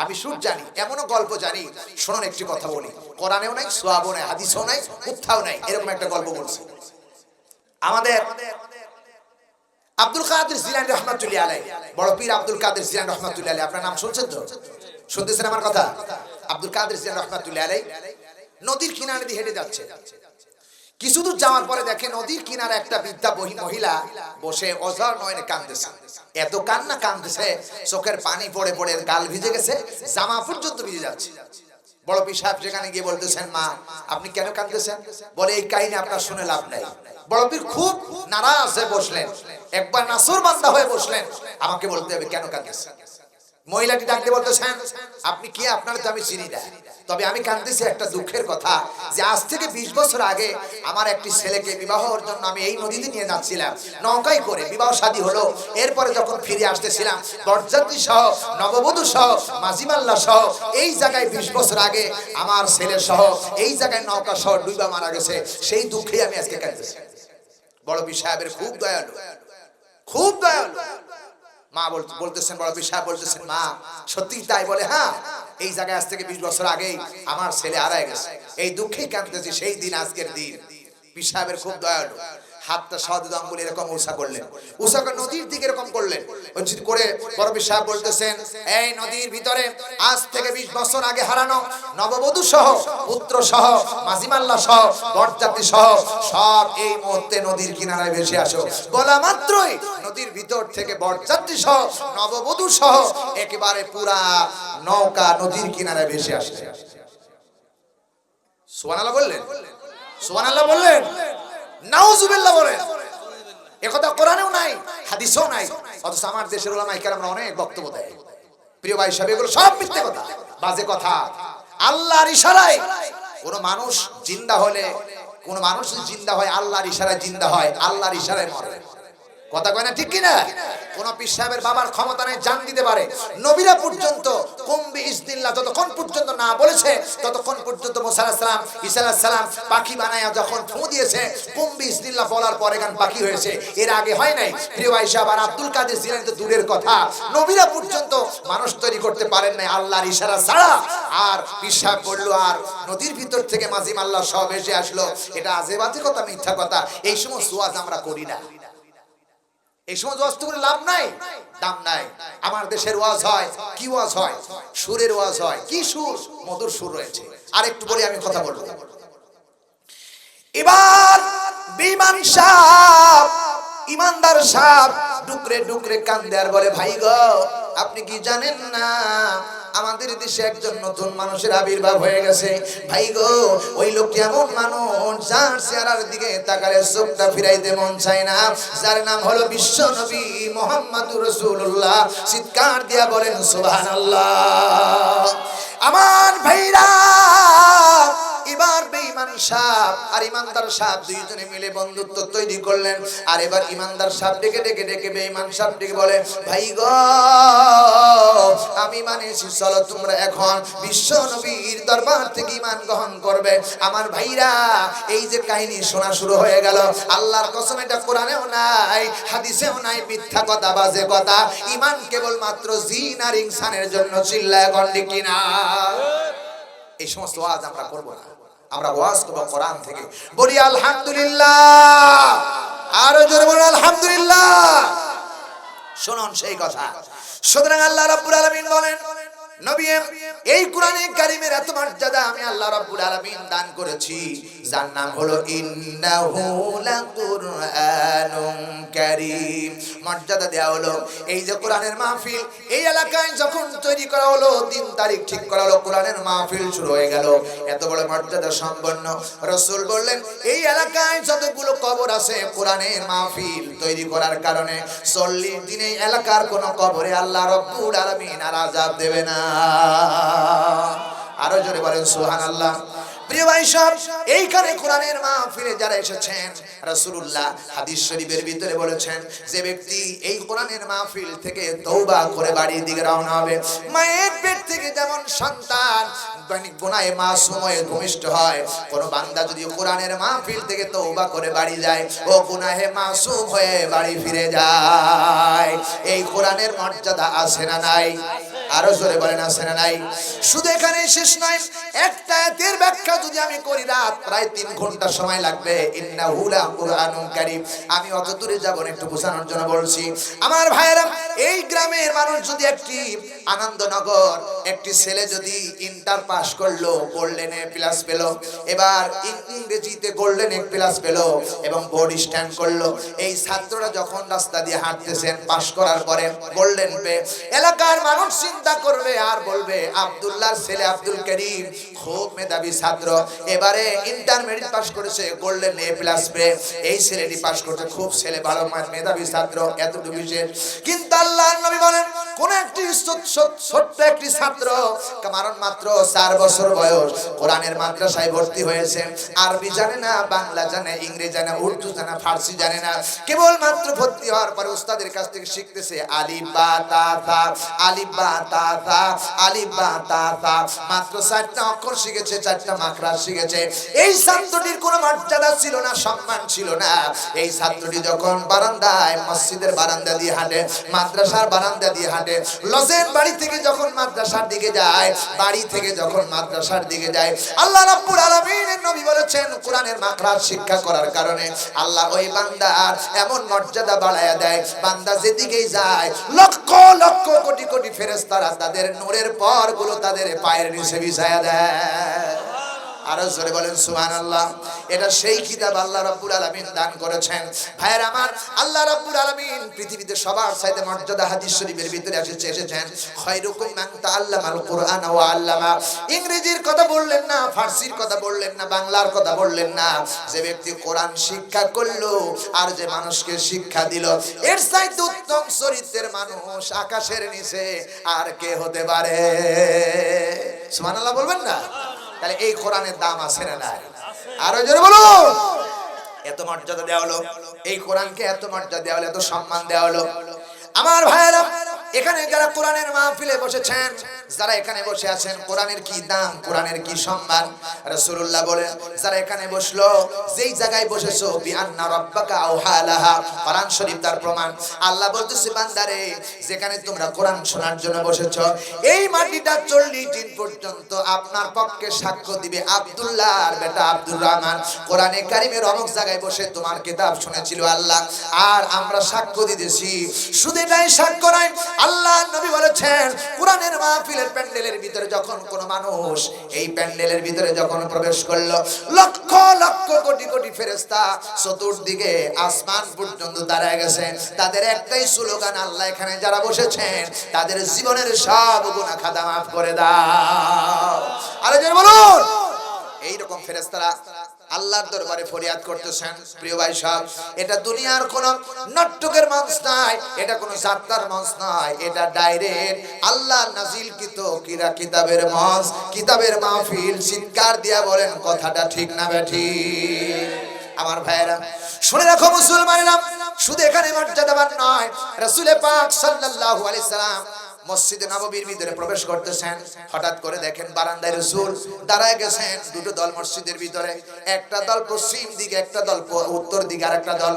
আমি সুর জানি, এমনও গল্প জানি, শুনুন একটি কথা বলি, কোরআনেও নাই, সওয়াবও নাই, হাদিসও নাই, কোথাও নাই, এরকম একটা গল্প বলছি। আমাদের আব্দুল কাদের জিলানী রাহমাতুল্লাহি আলাইহি, বড় পীর আব্দুল কাদের জিলানী রাহমাতুল্লাহি আলাইহি, আপনার নাম শুনছেন তো? শুনতেছেন আমার কথা? আব্দুল কাদের জিলানী রাহমাতুল্লাহি আলাইহি নদীর কিনারে দিয়ে হেঁটে যাচ্ছে। কিছু দূর যাওয়ার পরে দেখে নদীর কিনারে একটা বৃদ্ধা মহিলা বসে অঝর নয়নে কাঁদতেছে। এত কান্না কাঁদতেছে, চোখের পানি পড়ে পড়ে গাল ভিজে গেছে, জামা পর্যন্ত ভিজে যাচ্ছে। বড় পীর সাহেব সেখানে গিয়ে বলতেছেন, মা আপনি কেন কাঁদতেছেন? বলে এই কাহিনী আপনার শুনে লাভ নাই। বড় পীর খুব নারাজ হয়ে বসলেন, একবার নাসরবান্দা হয়ে বসলেন, আমাকে বলতে হবে কেন কাঁদতেছেন। মহিলাটি ডাকতে বলতেছেন, আপনি কি? আপনার তো আমি চিনি না, তবে আমি কাঁদতেছি একটা দুঃখের কথা, যে আজ থেকে 20 বছর আগে আমার একটি ছেলেকে বিবাহের জন্য আমি এই নদীতে নিয়ে যাচ্ছিলাম, নৌকায় করে বিবাহ শাদী হলো। এরপরে যখন ফিরে আসতেছিলাম বরযাত্রী সহ, নববধূ সহ, মাঝিমাল্লা সহ, এই জায়গায় 20 বছর আগে আমার ছেলে সহ এই জায়গায় নৌকা সহ ডুবা মারা গেছে, সেই দুঃখে আমি আজকে কাঁদতেছি। বড় পীর সাহেবের খুব দয়ালু, খুব দয়ালু। মা বলতেছেন, বড় পীর সাহেব বলতেছেন, মা সত্যি তাই? বলে হ্যাঁ, এই জায়গায় আজ থেকে 20 বছর আগেই আমার ছেলে হারায় গেছে, এই দুঃখেই কাঁদতেছি, সেই দিন আজকের দিন। পীর সাহেবের খুব দয়ালু, হাতটা সাদুদ আঙ্গুল এরকম উঁচা করলেন, উঁচা করে নদীর দিকে এরকম করলেন করে বড় পীর সাহেব বলতেছেন, এই নদীর ভিতরে আজ থেকে 20 বছর আগে হারানো নববধূ সহ, পুত্র সহ, মাঝিমাল্লা সহ, বরযাত্রী সহ সব এই মুহূর্তে নদীর কিনারায় ভেসে আসো। বলা মাত্রই নদীর ভিতর থেকে বরযাত্রী সহ, নববধূ সহ একেবারে পুরা নৌকা নদীর কিনারায় ভেসে আসছে। সুবহানাল্লাহ বললেন? সুবহানাল্লাহ বললেন? নাউজুবিল্লাহ বলেন। একথা কোরআনেও নাই, হাদিসেও নাই, অথচ আমার দেশের উলামায়ে কেরামরা অনেক বক্তব্য দেয়। প্রিয় ভাই সাহেব, এগুলো সব মিথ্যে কথা, বাজে কথা। আল্লাহর ইশারায় কোন মানুষ জিন্দা হলে, কোন মানুষ জিন্দা হয় আল্লাহর ইশারায় জিন্দা হয়, আল্লাহর ইশারায় মরে। কথা কয় না? ঠিক কি না? কোন পীর সাহেবের বাবার ক্ষমতা নেই জান দিতে পারে। নবীরা পর্যন্ত কুম্বি ইসনিল্লাহ যতক্ষণ পর্যন্ত না বলেছে ততক্ষণ পর্যন্ত মুসা আলাইহিস সালাম, ঈসা আলাইহিস সালাম পাখি বানায়া যখন ফু দিয়েছে, কুম্বি ইসনিল্লাহ বলার পরে গান পাখি হয়েছে, এর আগে হয় নাই। প্রিয় ভাই সাহেব, আর আব্দুল কাদের জিলানী তো দূরের কথা, নবীরা পর্যন্ত মানুষ তৈরি করতে পারেন নাই আল্লাহর ইশারা ছাড়া। আর পীর সাহেব বলল আর নদীর ভিতর থেকে মাঝিম আল্লাহ সব এসে আসলো, এটা আজেবাজে কথা, মিথ্যা কথা। এই সময় ওয়াজ আমরা করি না, এই সময় ওয়াজ করে লাভ নাই, দাম নাই। আমার দেশের ওয়াজ হয় কি? ওয়াজ হয় সুরের ওয়াজ হয়। কি সুর? মধুর সুর রয়েছে। আর একটু বলি, আমি কথা বলবো। এবার বেঈমান সাপ, ইমানদার সাপ ডুকরে ডুকরে কান্দে আর বলে, ভাই গো আপনি কি জানেন না আমাদের দেশে একজন নতুন মানুষের আবির্ভাব হয়ে গেছে? ভাই গো ওই লোকটি এমন মানুষ যার চেহারার দিকে তাকালে চোখটা ফিরাইতে মন চায় না, যার নাম হলো বিশ্ব নবী মুহাম্মদুর রাসূলুল্লাহ। চিৎকার দিয়া বলেন সুবহানাল্লাহ। আমার ভাইরা, এবার বেঈমান সাপ আর ইমানদার সাপ দুইজনে মিলে বন্ধুত্ব তৈরি করলেন। আর এবার ইমানদার সাপ ডেকে বেঈমান সাপ ডেকে বলে, ভাই গো আমি মানেছি, চলো তোমরা এখন বিশ্ব নবীর দরবার থেকে ঈমান গ্রহণ করবে। আমার ভাইরা এই যে কাহিনী শোনা শুরু হয়ে গেল, আল্লাহর কসম এটা কোরআনেও নাই, হাদিসেও নাই, মিথ্যা কথা, বাজে কথা। ঈমান কেবলমাত্র জিন আর ইনসানের জন্য। চিল্লায় কোন ঠিক কিনা? এই সমস্ত ওয়াজ আমরা করব না, আমরা ওয়াজ করব কোরআন থেকে। বলি আলহামদুলিল্লাহ, আরো জোরে বলুন আলহামদুলিল্লাহ। শুনুন সেই কথা। সুতরাং আল্লাহ রাব্বুল আলামিন বলেন, নবী এই কোরআনে কারীমের এত মর্যাদা আমি আল্লাহ রাব্বুল আলামিন দান করেছি, যার নাম হলো ইন্নাহু লাকুরআনুন কারীম। মর্যাদা দেওয়া হলো এই যে কোরআনের মাহফিল এই এলাকায় যখন তৈরি করা হলো, দিন তারিখ ঠিক করা হলো, কোরআনের মাহফিল শুরু হয়ে গেল। এত বড় মর্যাদা সম্পন্ন রাসূল বললেন, এই এলাকায় যতগুলো কবর আছে কোরআনের মাহফিল তৈরি করার কারণে 40 দিনে এলাকার কোন কবরে আল্লাহ রাব্বুল আলামিন আর আযাব দেবে না। আরো জোরে বলেন সুবহানাল্লাহ। প্রিয় ভাই সব, এইখানে কোরআনের মাহফিলে যারা এসেছেন, রাসূলুল্লাহ হাদিস শরীফের ভিতরে বলেছেন, যে ব্যক্তি এই কোরআনের মাহফিল থেকে তওবা করে বাড়ির দিকে রওনা হবে, মায়ের পেট থেকে যেমন সন্তান গুনাহে মাসুম হয়ে ভূমিষ্ঠ হয়, কোন বান্দা যদি কোরআনের মাহফিল থেকে তওবা করে বাড়ি যায়, ও গুনাহে মাসুম হয়ে বাড়ি ফিরে যায়। এই কোরআনের মর্যাদা আছে না নাই? আরো জোরে বলেন আছে না নাই? শুধু এখানে শেষ নয়, একটা আয়াতের ব্যাখ্যা যদি আমি করি রাত প্রায় 3 ঘন্টা সময় লাগবে। ইন্নাহু লাকুরআনুন কারীম। আমি অত দূরে যাব না, একটু বোঝানোর জন্য বলছি। আমার ভাইরা, এই গ্রামের মানুষ যদি একটি আনন্দনগর একটি ছেলে যদি ইন্টার পাস করলো, গোল্ডেন এ প্লাস পেল, এবার ইংরেজিতে গোল্ডেন এ প্লাস পেল এবং বোর্ড স্ট্যান্ড করলো, এই ছাত্ররা যখন রাস্তা দিয়ে হাঁটতেছেন পাস করার পরে গোল্ডেন পে, এলাকার মানুষ চিন্তা করবে আর বলবে, আব্দুল্লাহর ছেলে আব্দুল করিম খুব মেধাবী ছাত্র, এবারে ইন্টারমিডিয়েট পাস করেছে, গোল্ডেন এ প্লাস পে, এই ছেলেটি পাস করতে খুব ছেলে ভালো মেধাবী ছাত্র, এতটুকু বিশেষ। কিন্তু আল্লাহর নবী বলেন, কোন একটি ছোট্ট একটি ছাত্র কারণ মাত্র 4 বছর বয়স, কোরআনের মাদ্রাসায় ভর্তি হয়েছে, আরবি জানে না, বাংলা জানে, ইংরেজি জানে, উর্দু জানে, ফার্সি জানে না, কেবল মাত্র ভর্তি হওয়ার পরে উস্তাদের কাছ থেকে শিখতেছে আলিফ বা তা তা, আলিফ বা তা তা, আলিফ বা তা তা, মাত্র 4টা অক্ষর শিখেছে, 4টা মাখরাজ শিখেছে। এই ছাত্রটির কোনো মর্যাদা ছিল না, সম্মান ছিল না। এই ছাত্রটি যখন বারান্দায়, মসজিদের বারান্দা দিয়ে হাঁটে, মাদ্রাসার বারান্দা দিয়ে হাঁটে, লজের বাড়ি থেকে যখন মাদ্রাসার দিকে যায়, বাড়ি থেকে যখন মাদ্রাসার দিকে যায়, আল্লাহ রাব্বুল আলামিনের নবী বলেছেন, কোরআনের মাখরাজ শিক্ষা করার কারণে আল্লাহ ওই বান্দার এমন মর্যাদা বাড়ায়া দেয়, বান্দা যেদিকেই যায় লক্ষ লক্ষ কোটি কোটি ফেরেশতারা তাদের নূরের পরগুলো তাদের পায়ের নিচে বিছায়া দেয়। আরো জোরে বলেন সুবহানাল্লাহ। এটা সেই কিতাব আল্লাহ রাব্বুল আলামিন দান করেছেন। ভাইয়ের আমার, আল্লাহ রাব্বুল আলামিন পৃথিবীতে সবার চাইতে মর্যাদা হাদিস শরীফের ভিতরে এসেছেন, খায়রুকুম মান তাআল্লামাল কুরআন ওয়া আল্লামা। ইংরেজির কথা বললেন না, ফার্সির কথা বললেন না, বাংলার কথা বললেন না, যে ব্যক্তি কোরআন শিক্ষা করলো আর যে মানুষকে শিক্ষা দিল, এর চাইতে উত্তম চরিত্রের মানুষ আকাশের নিচে আর কে হতে পারে? সুবহানাল্লাহ বলবেন না? তাহলে এই কোরআনের দাম আছে না নাই? আরো জোরে বলুন। এত মর্যাদা দেওয়া হলো, এই কোরআনকে এত মর্যাদা দেওয়া হলো, এত সম্মান দেওয়া হলো। আমার ভাইয়েরা, এখানে যারা কোরআনের মাহফিলে বসেছেন, যারা এখানে বসে আছেন, কোরআনের কি দাম, কোরআনের কি সম্মান। রাসূলুল্লাহ বলেন, যারা এখানে বসলো, যেই জায়গায় বসেছো, বিআন্না রাব্বাকা আওহালাহা, কোরআন শরীফ তার প্রমাণ। আল্লাহ বলতেছে, বান্দারে, যেখানে তোমরা কোরআন শোনার জন্য বসেছো, এই মাটিটা 40 দিন পর্যন্ত আপনার পক্ষে সাক্ষ্য দিবে আব্দুল্লাহর বেটা আব্দুর রহমান কোরআনে কারিমের অমুক জায়গায় বসে তোমার কিতাব শুনেছিল আল্লাহ, আর আমরা সাক্ষ্য দিতেছি। শুধু এটাই সাক্ষ্য নয়, আল্লাহ নবী বলেছেন, কোরআনের মাহফিলের প্যান্ডেলের ভিতরে যখন কোন মানুষ এই প্যান্ডেলের ভিতরে যখন প্রবেশ করলো, লক্ষ লক্ষ কোটি কোটি ফেরেশতা চতুর্দিকে আসমান পর্যন্ত দাঁড়ায় গেছে, তাদের একটাই স্লোগান, আল্লাহ এখানে যারা বসেছেন তাদের জীবনের সব গুনাহ খাতা মাফ করে দাও। আরে জোরে বলুন। এইরকম ফেরেশতারা আল্লাহর দরবারে ফরিয়াদ করতেছেন। প্রিয় ভাই সাহেব, এটা দুনিয়ার কোন নাটকের মঞ্চ নয়, এটা কোন যাত্রার মঞ্চ নয়, এটা ডাইরেক্ট আল্লাহ নাজিলকৃত কিতাবের মঞ্চ, কিতাবের মাহফিল। চিৎকার দিয়া বলেন কথাটা ঠিক না বেঠিক? আমার ভাইরা শুনে রাখো মুসলমানেরা, শুধু এখানে মর্যাদাবান নয়, রাসূল পাক সাল্লাল্লাহু আলাইহি সাল্লাম মসজিদে নববীর ভিতরে প্রবেশ করতেছেন। হঠাৎ করে দেখেন বারান্দায় রাসূল দাঁড়ায় গেছেন। দুটো দল মসজিদের ভিতরে, একটা দল পশ্চিম দিকে, একটা দল উত্তর দিকে, আর একটা দল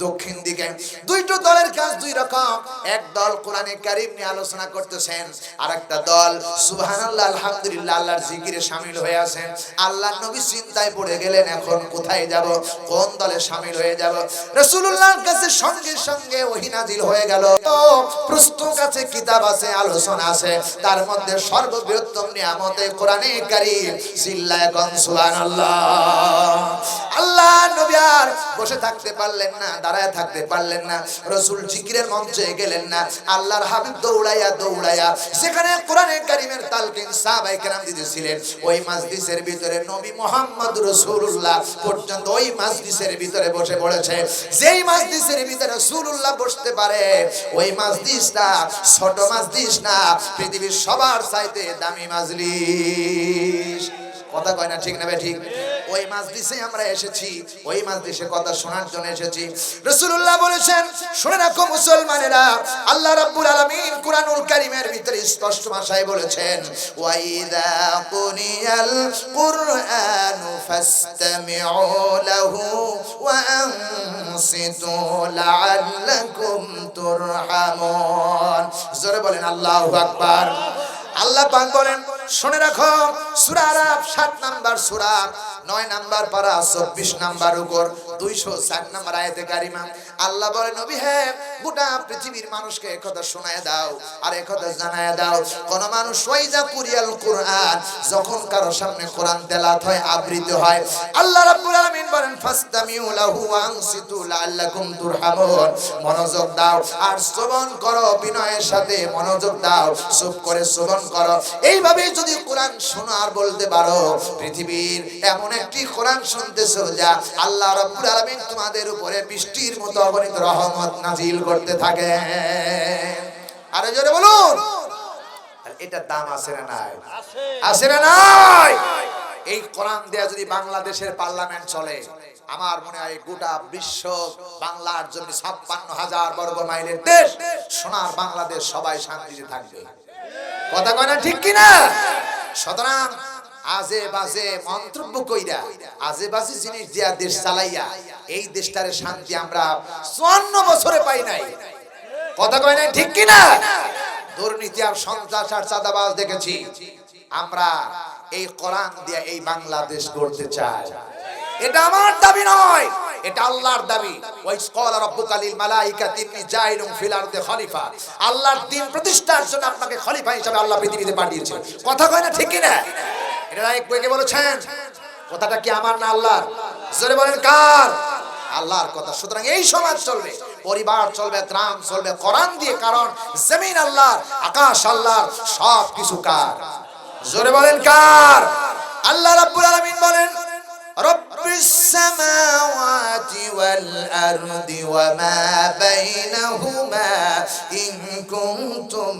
দক্ষিণ দিকে। দুইটো দলের কাজ দুই রকম। এক দল কোরআনে কারীম নিয়ে আলোচনা করতেছেন, আর একটা দল সুবহানাল্লাহ আলহামদুলিল্লাহ আল্লাহর জিকিরে শামিল হয়ে আছেন। আল্লাহর নবী চিন্তায় পড়ে গেলেন, এখন কোথায় যাব, কোন দলে শামিল হয়ে যাব। রাসূলুল্লাহর কাছে সঙ্গে সঙ্গে ওহী নাজিল হয়ে গেল। তো প্রশ্ন কাছে কিতাব আছে, আলোচনা আছে, তার মধ্যে সর্ববৃহত্তম নিয়ামতে কোরআনে কারীম। চিল্লায়ে কোন সুবহানাল্লাহ। আল্লাহ নবী আর বসে থাকতে পারলেন না, দাঁড়ায় থাকতে পারলেন না। রাসূল জিকিরের মঞ্চে গেলেন না। আল্লাহর হাবিব দৌড়াইয়া দৌড়াইয়া যেখানে কোরআনে কারীমের তালকিন সাহাবায়ে কেরাম দিতেছিলেন, ওই মাজলিসের ভিতরে নবী মুহাম্মদ রাসূলুল্লাহ পর্যন্ত ওই মাজলিসের ভিতরে বসে পড়েছে। যেই মাজলিসের ভিতরে রাসূলুল্লাহ বসতে পারে, ওই মাজলিসটা ছোট মাজলিস না, পৃথিবীর সবার চাইতে দামি মাজলিস। কথা কয় না ঠিক না ঠিক? ওই মাজলিসে আমরা এসেছি, ওই মাজলিসে কথা শোনার জন্য এসেছি। রাসূলুল্লাহ বলেছেন, শুনে রাখো মুসলমানেরা, আল্লাহ রাব্বুল আলামিন কুরআনুল কারীমের ভিতরে স্পষ্ট ভাষায় বলেছেন, ওয়া ইযা কুনিয়াল কুরআনু ফাসতামিউ লাহু ওয়া আনসিতু লাআল্লাকুম তুরহামুন। জোরে বলেন আল্লাহু আকবার। আল্লাহ পাক বলেন, শুনে রাখো, সূরা আরাফ 7 নাম্বার সূরা, 9 নাম্বার পারা, 24 নাম্বার উপর 204 নাম্বার আয়াতে কারিমা। আল্লাহ বলেন, নবী হে, গোটা পৃথিবীর মানুষকে একথা শোনায় দাও আর একথা জানায় দাও, কোন মানুষ ওয়াইজা কুরিয়াল কুরআন, যখন কারো সামনে কোরআন তেলাওয়াত হয়, আবৃত্তি হয়, আল্লাহ রাব্বুল আলামিন বলেন ফাসতামিউ লাহু ওয়া আনসিতু লাআল্লাকুম তুরহামুন। মনোযোগ দাও আর শ্রবণ করো, বিনয়ের সাথে মনোযোগ দাও, চুপ করে শ্রবণ করো। এইভাবে যদি কোরআন শোনো আর বলতে পারো, পৃথিবীর এমন একটি কোরআন শুনতেছো যা আল্লাহ রাব্বুল আলামিন তোমাদের উপরে বৃষ্টির মতো অগণিত রহমত নাজিল করতে থাকে। আরে জোরে বলুন, এটা দাম আছে না নাই? আছে না নাই? এই কোরআন দেয়া যদি বাংলাদেশের পার্লামেন্ট চলে, আমার মনে হয় গোটা বিশ্ব বাংলার জন্য 56,000 বর্গ মাইলের দেশ সোনার বাংলাদেশ সবাই শান্তিতে থাকবে। কথা কয় না ঠিক কিনা? সুতরাং আজে বাজে মন্তব্য কইরা, আজে বাজে জিনিস দিয়া দেশ চালাইয়া এই দেশটারে শান্তি আমরা 54 বছরে পাই নাই। কথা কয় না ঠিক কিনা? দুর্নীতি আর সন্ত্রাস আর চাঁদাবাজ দেখেছি। আমরা এই কোরআন দিয়ে এই বাংলাদেশ গড়তে চাই। এটা আমার দাবি নয়, এটা আল্লাহর দাবি। ওয়াইস ক্বালা রাব্বুকা লিল মালাইকাতি ইন্নী জাইলুন ফিল আরদি খলিফা। আল্লাহর দ্বীন প্রতিষ্ঠার জন্য আপনাকে খলিফা হিসেবে আল্লাহ পৃথিবীতে পাঠিয়েছে। কথা কয় না ঠিক কিনা? এটা এক কে বলেছেন? কথাটা কি আমার না আল্লাহর? জোরে বলেন কার? আল্লাহর কথা। সুতরাং এই সমাজ চলবে, পরিবার চলবে, গ্রাম চলবে কোরআন দিয়ে। কারণ জমিন আল্লাহর, আকাশ আল্লাহর, সব কিছু কার? জোরে বলেন কার? আল্লাহ রাব্বুল আলামিন বলেন, রব্বিস সামাওয়াতি ওয়াল আরদি ওয়া মা বাইনাহুমা ইন কুনতুম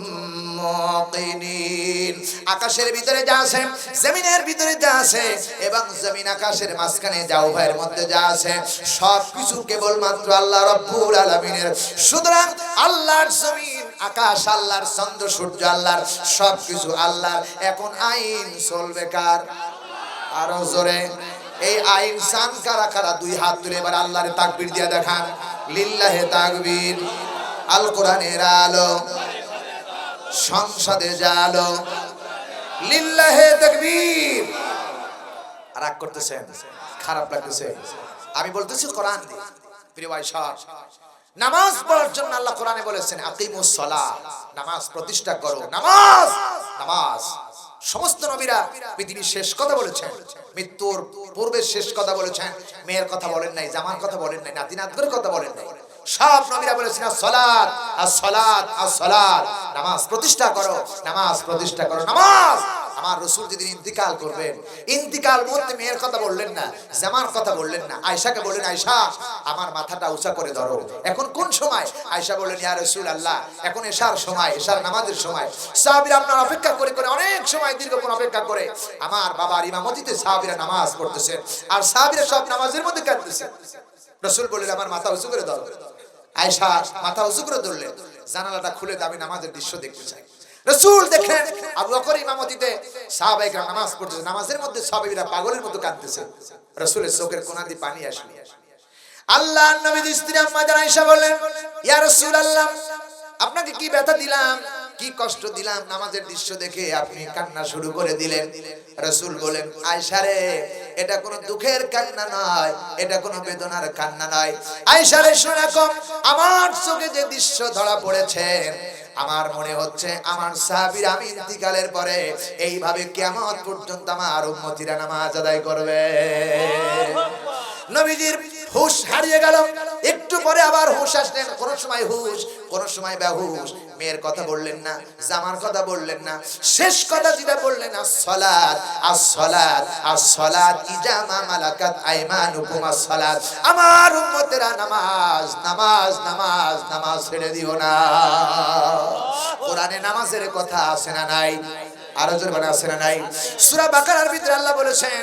মুকিনিন। আকাশের ভিতরে যা আছে, জমিনের ভিতরে যা আছে, এবং জমিন আকাশের মাঝখানে যা, উভয়ের মধ্যে যা আছে, সবকিছু কেবলমাত্র আল্লাহ রাব্বুল আলামিনের। সুতরাং আল্লাহর জমিন, আকাশ আল্লাহর, চন্দ্র সূর্য আল্লাহর, সবকিছু আল্লাহর। এখন আইন চলবে কার? আরো জোরে। এই আইন চান কারা কারা? দুই হাত তুলে এবার আল্লাহরে তাকবীর দিয়ে দেখান। লিল্লাহে তাকবীর। আল কোরআনের আলো, সংসদে জালো, লিল্লাহে তাকবীর। রাগ করতেছেন? খারাপ লাগতেছে? আমি বলতেছি কোরআন দিয়ে। প্রিয় ভাই সাহেব, নামাজ পড়ার জন্য আল্লাহ কোরআনে বলেছেন আকিমুস সালাহ, নামাজ প্রতিষ্ঠা করো। নামাজ, নামাজ। সমস্ত নবীরা পৃথিবীর শেষ কথা বলেছেন, মৃত্যুর পূর্বে শেষ কথা বলেছেন। মেয়ের কথা বলেন নাই, জামার কথা বলেন নাই, নাতি নাতদের কথা বলেন নাই। সব নবীরা বলেছেন আসসালাত, আসসালাত, আসসালাত। নামাজ প্রতিষ্ঠা করো, নামাজ প্রতিষ্ঠা করো। নামাজ আমার রাসূল যেদিন ইন্তিকাল করবেন, ইন্তিকাল মুহূর্তে মেয়ের কথা বললেন না, জামার কথা বললেন না, আয়েশাকে বললেন আয়েশা আমার মাথাটা উঁচা করে ধরো। এখন কোন সময়? আয়েশা বললেন ইয়া রাসূলুল্লাহ এখন এশার সময়, এশার নামাজের সময়। সাহাবীরা আপনার অপেক্ষা করে করে অনেক সময় দীর্ঘক্ষণ অপেক্ষা করে আমার বাবার ইমামতিতে সাহাবীরা নামাজ পড়তেছেন, আর সাহাবীরা সব নামাজের মধ্যে কাঁদতেছেন। রাসূল বললেন আমার মাথা উঁচু করে ধরো। আয়েশা মাথা উঁচু করে ধরলেন, জানালাটা খুলে দাও, আমি নামাজের দৃশ্য দেখতে চাই। রাসূল দেখেন আবু বকর ইমামতিতে সাহাবায়ে কেরাম নামাজ পড়তেছে, নামাজের মধ্যে সাহাবীরা পাগলের মতো কাঁদতেছে। রাসূলের চোখের কোণা দিয়ে পানি আসলো। আল্লাহর নবীর স্ত্রী আম্মা জান আয়েশা বললেন ইয়া রাসূলুল্লাহ আপনাকে কি ব্যথা দিলাম, কি কষ্ট দিলাম, নামাজের দৃশ্য দেখে আপনি কান্না শুরু করে দিলেন। রাসূল বলেন আয়েশা রে এটা কোনো দুঃখের কান্না নয়, এটা কোনো বেদনার কান্না নয়। আয়েশা রে শোনো, আমার চোখে যে দৃশ্য ধরা পড়েছে আমার মনে হচ্ছে আমার সাহাবীরা আমি ইন্তিকালের পরে এইভাবে কিয়ামত পর্যন্ত আমার উম্মতিরা নামাজ আদায় করবে। নবীজির হুশ হারিয়ে গেল, একটু পরে আবার হুশ আসলেন, কোন সময় হুশ কোন সময় বেহুশ। মেয়ের কথা বললেন না, জামার কথা বললেন না, শেষ কথা যেটা বললেন as-সালাত as-সালাত as-সালাত ইজামা মালাকাত আইমানুকুম as-সালাত। আমার উম্মতেরা নামাজ নামাজ নামাজ নামাজ ছেড়ে দিও না। কোরআনে নামাজের কথা আছে না নাই? আরো জোরে বলা আছে না নাই? সূরা বাকারার ভিতরে আল্লাহ বলেছেন,